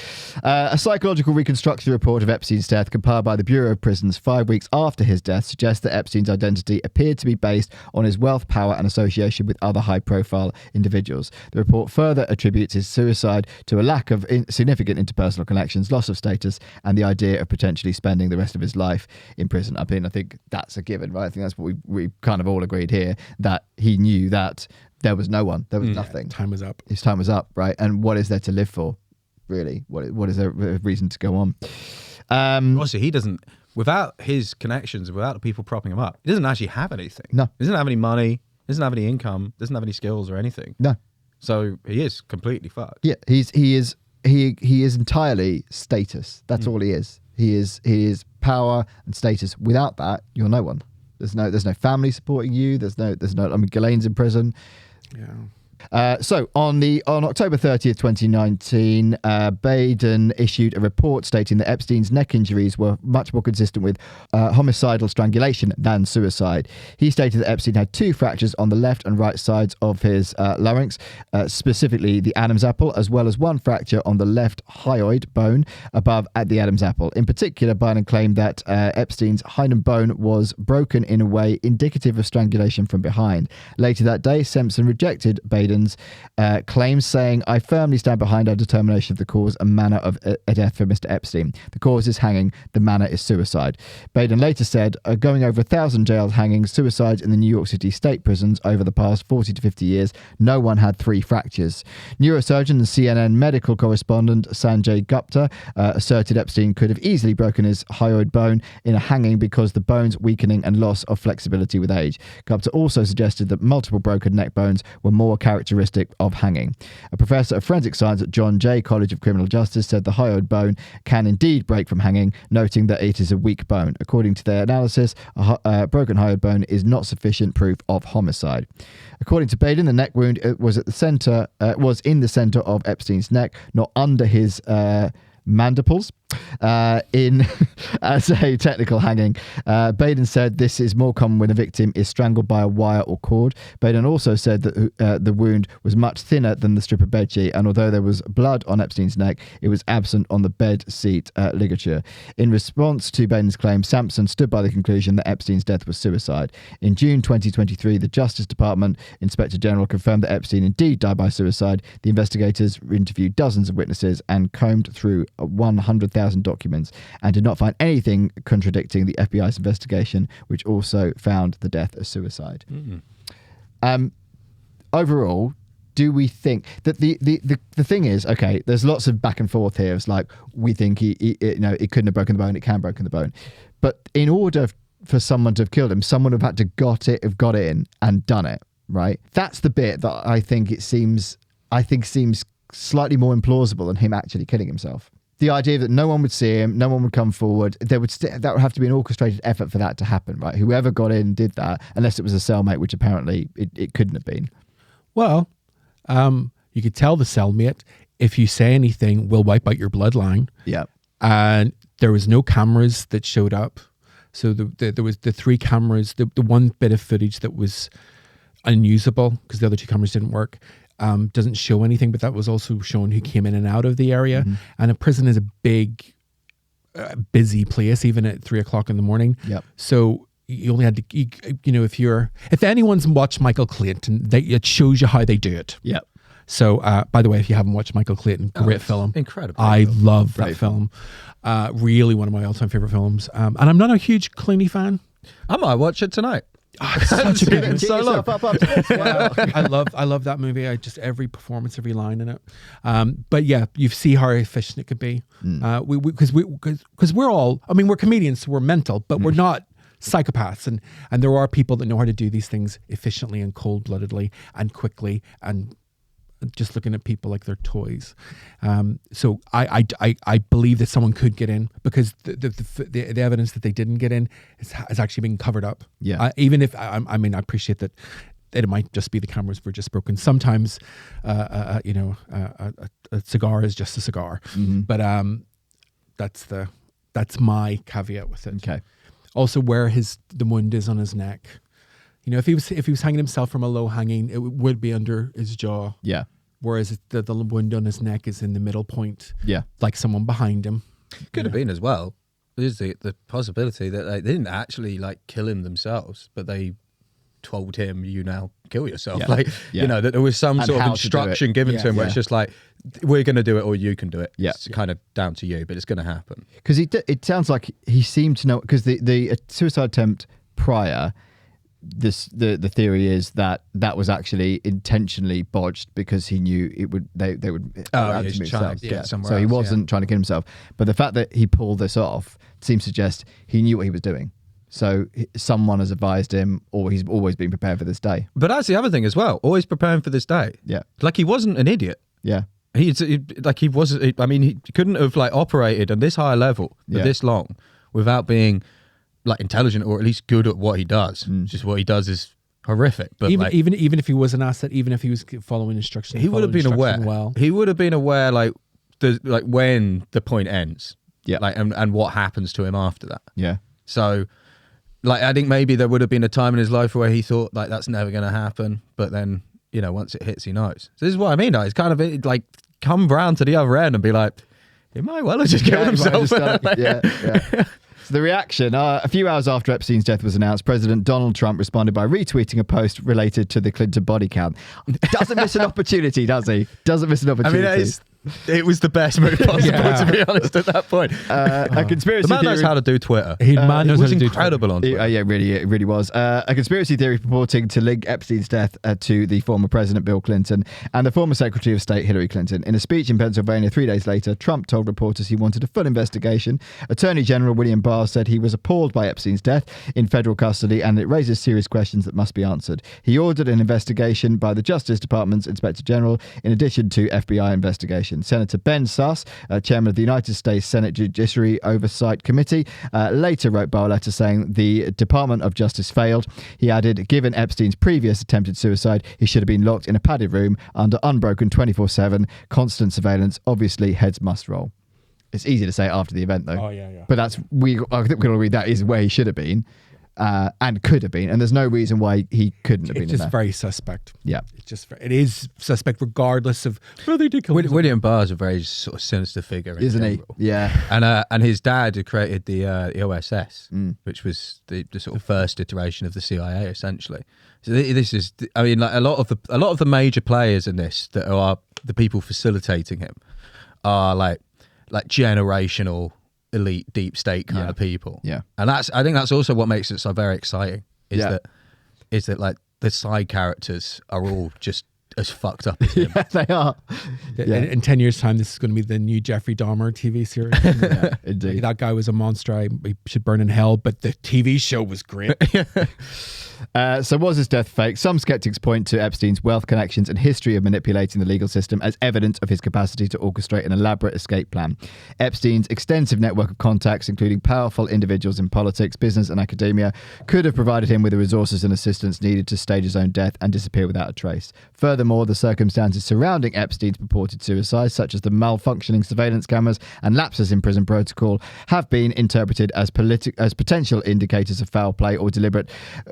A psychological reconstruction report of Epstein's death compiled by the Bureau of Prisons 5 weeks after his death suggests that Epstein's identity appeared to be based on his wealth, power, and association with other high-profile individuals. The report further attributes his suicide to a lack of significant interpersonal connections, loss of status, and the idea of potentially spending the rest of his life in prison. I mean, I think that's a given, right? I think that's what we kind of all agreed here, that he knew that there was no one. There was nothing. Time was up. His time was up, right? And what is there to live for, really? What is there a reason to go on? Also, he doesn't, without his connections, without the people propping him up, he doesn't actually have anything. No. He doesn't have any money, he doesn't have any income, doesn't have any skills or anything. No. So he is completely fucked. Yeah, he is entirely status. That's all he is. He is power and status. Without that, you're no one. There's no family supporting you. There's no. I mean, Ghislaine's in prison. Yeah. So on October 30th, 2019, Baden issued a report stating that Epstein's neck injuries were much more consistent with homicidal strangulation than suicide. He stated that Epstein had 2 fractures on the left and right sides of his larynx, specifically the Adam's apple, as well as 1 fracture on the left hyoid bone above at the Adam's apple. In particular, Baden claimed that Epstein's hyoid bone was broken in a way indicative of strangulation from behind. Later that day, Simpson rejected Baden's claims, saying, I firmly stand behind our determination of the cause and manner of a death for Mr. Epstein. The cause is hanging, the manner is suicide. Baden later said, going over 1,000 jail hangings, suicides in the New York City state prisons over the past 40 to 50 years, no one had 3 fractures. Neurosurgeon and CNN medical correspondent Sanjay Gupta asserted Epstein could have easily broken his hyoid bone in a hanging because the bone's weakening and loss of flexibility with age. Gupta also suggested that multiple broken neck bones were more characteristic of hanging. A professor of forensic science at John Jay College of Criminal Justice said the hyoid bone can indeed break from hanging, noting that it is a weak bone. According to their analysis, a broken hyoid bone is not sufficient proof of homicide. According to Baden, the neck wound was in the center of Epstein's neck, not under his mandibles. As a technical hanging, Baden said this is more common when a victim is strangled by a wire or cord. Baden also said that the wound was much thinner than the strip of bedsheet, and although there was blood on Epstein's neck, it was absent on the bed seat ligature. In response to Baden's claim, Sampson stood by the conclusion that Epstein's death was suicide. In June 2023, the Justice Department Inspector General confirmed that Epstein indeed died by suicide. The investigators interviewed dozens of witnesses and combed through 100,000 documents and did not find anything contradicting the FBI's investigation, which also found the death as suicide. overall, do we think that the thing is, okay, there's lots of back and forth here. It's like, we think it couldn't have broken the bone, it can broken the bone. But in order for someone to have killed him, someone would have had to have got in and done it, right? That's the bit that I think seems slightly more implausible than him actually killing himself. The idea that no one would see him, no one would come forward, that would have to be an orchestrated effort for that to happen, right? Whoever got in and did that, unless it was a cellmate, which apparently it couldn't have been. Well, you could tell the cellmate, if you say anything, we'll wipe out your bloodline. Yeah. And there was no cameras that showed up. So there was the 3 cameras, the one bit of footage that was unusable because the other 2 cameras didn't work, doesn't show anything, but that was also showing who came in and out of the area. Mm-hmm. And a prison is a big, busy place, even at 3 o'clock in the morning. Yep. So you only had to, if anyone's watched Michael Clayton, it shows you how they do it. Yeah. So, by the way, if you haven't watched Michael Clayton, great film. Incredible. I love that film. Really one of my all-time favorite films. And I'm not a huge Clooney fan. I might watch it tonight. Oh, it's such a good movie. So long. I love that movie. Every performance, every line in it. But yeah, you see how efficient it could be. Because we're all, we're comedians, so we're mental, but we're not psychopaths, and there are people that know how to do these things efficiently and cold-bloodedly and quickly and just looking at people like they're toys. So I believe that someone could get in because the evidence that they didn't get in has actually been covered up. Yeah. Even if I appreciate that it might just be the cameras were just broken. Sometimes a cigar is just a cigar. Mm-hmm. But that's my caveat with it. Okay. Also, where the wound is on his neck. If he was hanging himself from a low hanging, it would be under his jaw. Yeah. Whereas the wound on his neck is in the middle point. Yeah. Like someone behind him. Could have been as well. There's the possibility that they didn't actually kill him themselves, but they told him, you now kill yourself. Yeah. That there was some And sort of how to instruction given to him where it's just we're going to do it or you can do it. Yeah. It's kind of down to you, but it's going to happen. Because it sounds like he seemed to know, because the suicide attempt prior, the theory is that was actually intentionally bodged because he knew they would allow him to move somewhere so he else, wasn't trying to kill himself. But the fact that he pulled this off seems to suggest he knew what he was doing. So someone has advised him, or he's always been prepared for this day. But that's the other thing as well. Always preparing for this day. Yeah. He wasn't an idiot. Yeah. He wasn't. He couldn't have operated on this high level for this long without being intelligent or at least good at what he does. Just what he does is horrific. But even if he was an asset, even if he was following instructions, he would have been aware. Well, he would have been aware when the point ends. Yeah. And what happens to him after that. Yeah. So. I think maybe there would have been a time in his life where he thought that's never going to happen, but then once it hits, he knows. So this is what I mean. It's kind of come round to the other end and be like, he might well have just killed himself. Yeah. So the reaction, a few hours after Epstein's death was announced, President Donald Trump responded by retweeting a post related to the Clinton body count. Doesn't miss an opportunity, does he? Doesn't miss an opportunity. It was the best move possible, to be honest, at that point. A conspiracy the man knows theory... how to do Twitter. He knows how to do incredible on Twitter. Yeah, it really was. A conspiracy theory purporting to link Epstein's death to the former President Bill Clinton and the former Secretary of State Hillary Clinton. In a speech in Pennsylvania 3 days later, Trump told reporters he wanted a full investigation. Attorney General William Barr said he was appalled by Epstein's death in federal custody and it raises serious questions that must be answered. He ordered an investigation by the Justice Department's Inspector General in addition to FBI investigation. Senator Ben Sasse, chairman of the United States Senate Judiciary Oversight Committee, later wrote Barr a letter saying the Department of Justice failed. He added, given Epstein's previous attempted suicide, he should have been locked in a padded room under unbroken 24/7 constant surveillance. Obviously, heads must roll. It's easy to say after the event, though. Oh, yeah. But I think we can all agree that is where he should have been. And could have been, and there's no reason why he couldn't have been. It's in just there. very suspect. Yeah, it is suspect regardless of whether they did kill him. William Barr's a very sort of sinister figure, isn't general. he? Yeah, and his dad had created the OSS, which was the sort of first iteration of the CIA, essentially. So this is, a lot of the major players in this that are the people facilitating him are like generational. Elite deep state kind of people, and I think that's also what makes it so very exciting. Is that the side characters are all just as fucked up as him. Yeah, they are. Yeah. In 10 years' time, this is going to be the new Jeffrey Dahmer TV series. Yeah, indeed. That guy was a monster. He should burn in hell, but the TV show was great. So was his death fake? Some skeptics point to Epstein's wealth connections and history of manipulating the legal system as evidence of his capacity to orchestrate an elaborate escape plan. Epstein's extensive network of contacts, including powerful individuals in politics, business and academia, could have provided him with the resources and assistance needed to stage his own death and disappear without a trace. Furthermore, the circumstances surrounding Epstein's purported suicide, such as the malfunctioning surveillance cameras and lapses in prison protocol, have been interpreted as potential indicators of foul play or deliberate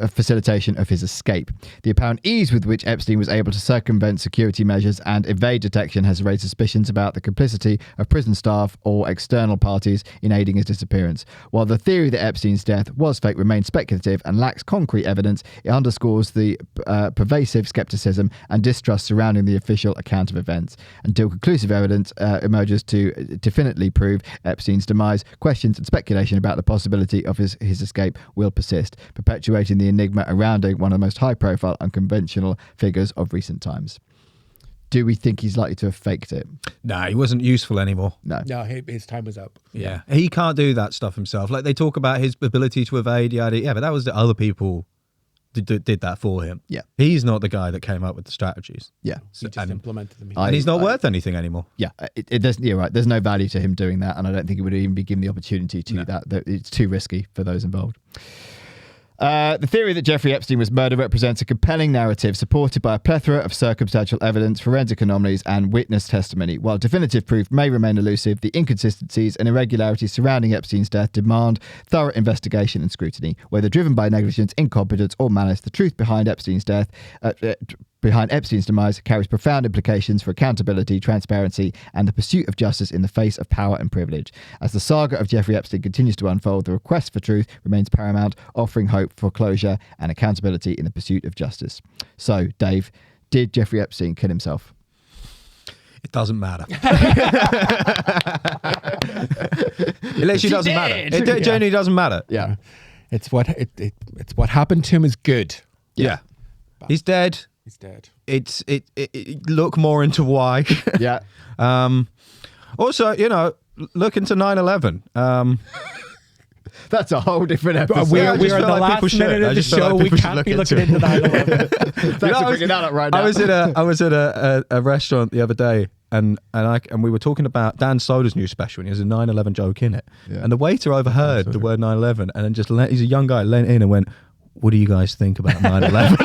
facilitation of his escape. The apparent ease with which Epstein was able to circumvent security measures and evade detection has raised suspicions about the complicity of prison staff or external parties in aiding his disappearance. While the theory that Epstein's death was fake remains speculative and lacks concrete evidence, it underscores the pervasive skepticism and distrust surrounding the official account of events. Until conclusive evidence emerges to definitely prove Epstein's demise, questions and speculation about the possibility of his escape will persist, perpetuating the enigma surrounding one of the most high-profile, unconventional figures of recent times. Do we think he's likely to have faked it? Nah, he wasn't useful anymore. No. No, his time was up. Yeah. He can't do that stuff himself. Like, they talk about his ability to evade, yada, yeah, but that was the other people did that for him. Yeah. He's not the guy that came up with the strategies. Yeah. He just implemented them. And he's not worth anything anymore. Yeah, you're right. There's no value to him doing that, and I don't think he would even be given the opportunity to do that. It's too risky for those involved. The theory that Jeffrey Epstein was murdered represents a compelling narrative supported by a plethora of circumstantial evidence, forensic anomalies, and witness testimony. While definitive proof may remain elusive, the inconsistencies and irregularities surrounding Epstein's death demand thorough investigation and scrutiny. Whether driven by negligence, incompetence, or malice, the truth behind Epstein's death, behind Epstein's demise, carries profound implications for accountability, transparency, and the pursuit of justice in the face of power and privilege. As the saga of Jeffrey Epstein continues to unfold, the request for truth remains paramount, offering hope for closure and accountability in the pursuit of justice. So, Dave, did Jeffrey Epstein kill himself? It doesn't matter. It literally doesn't matter. It genuinely doesn't matter. Yeah. It's what happened to him is good. Yeah. He's dead. He's dead. It look more into why. Yeah. Also, look into 9/11. That's a whole different episode. We are I just the feel like last people should. minute I of the just feel show. like We people should can't look be looking into into 9/11. Thanks for bringing that up right now. I was at a restaurant the other day, and we were talking about Dan Soder's new special, and he has a 9/11 joke in it. Yeah. And the waiter overheard the word 9/11, and then he's a young guy, leant in and went, "What do you guys think about 9/11?"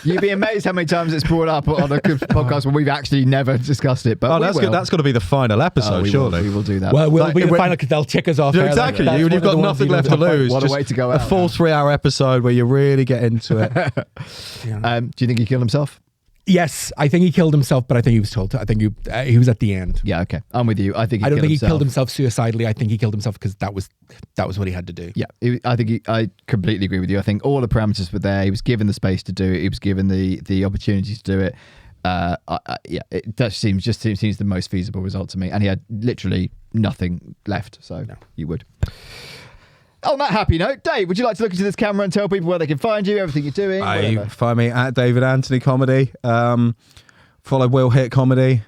You'd be amazed how many times it's brought up on a podcast when we've actually never discussed it. But that's got to be the final episode, surely. We will do that. Well, we'll be the final because they'll tick us off. Yeah, exactly. That's You've one of got the ones nothing you left to talk about. lose. What a Just way to go a out. full 3-hour episode where you really get into it. Do you think he killed himself? Yes, I think he killed himself, but I think he was told to. I think he was at the end. Yeah, okay. I'm with you. I don't think he killed himself suicidally. I think he killed himself because that was what he had to do. Yeah, I completely agree with you. I think all the parameters were there. He was given the space to do it. He was given the opportunity to do it. That seems the most feasible result to me. And he had literally nothing left. So you would. On that happy note, Dave, would you like to look into this camera and tell people where they can find you, everything you're doing? You find me at David Anthony Comedy. Follow Will Hit Comedy.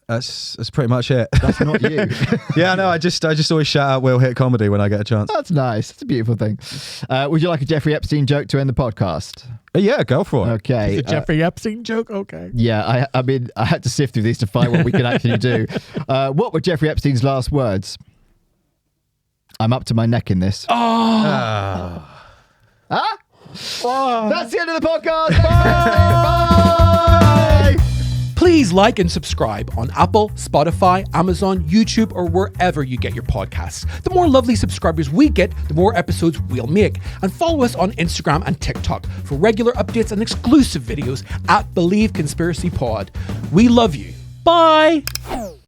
That's pretty much it. That's not you. Yeah, no, I just always shout out Will Hit Comedy when I get a chance. That's nice. It's a beautiful thing. Would you like a Jeffrey Epstein joke to end the podcast? Yeah, go for it. Okay. It's a Jeffrey Epstein joke? Okay. Yeah, I mean, I had to sift through these to find what we could actually do. What were Jeffrey Epstein's last words? I'm up to my neck in this. Huh? That's the end of the podcast. Bye! Please like and subscribe on Apple, Spotify, Amazon, YouTube, or wherever you get your podcasts. The more lovely subscribers we get, the more episodes we'll make. And follow us on Instagram and TikTok for regular updates and exclusive videos at BelieveConspiracyPod. We love you. Bye!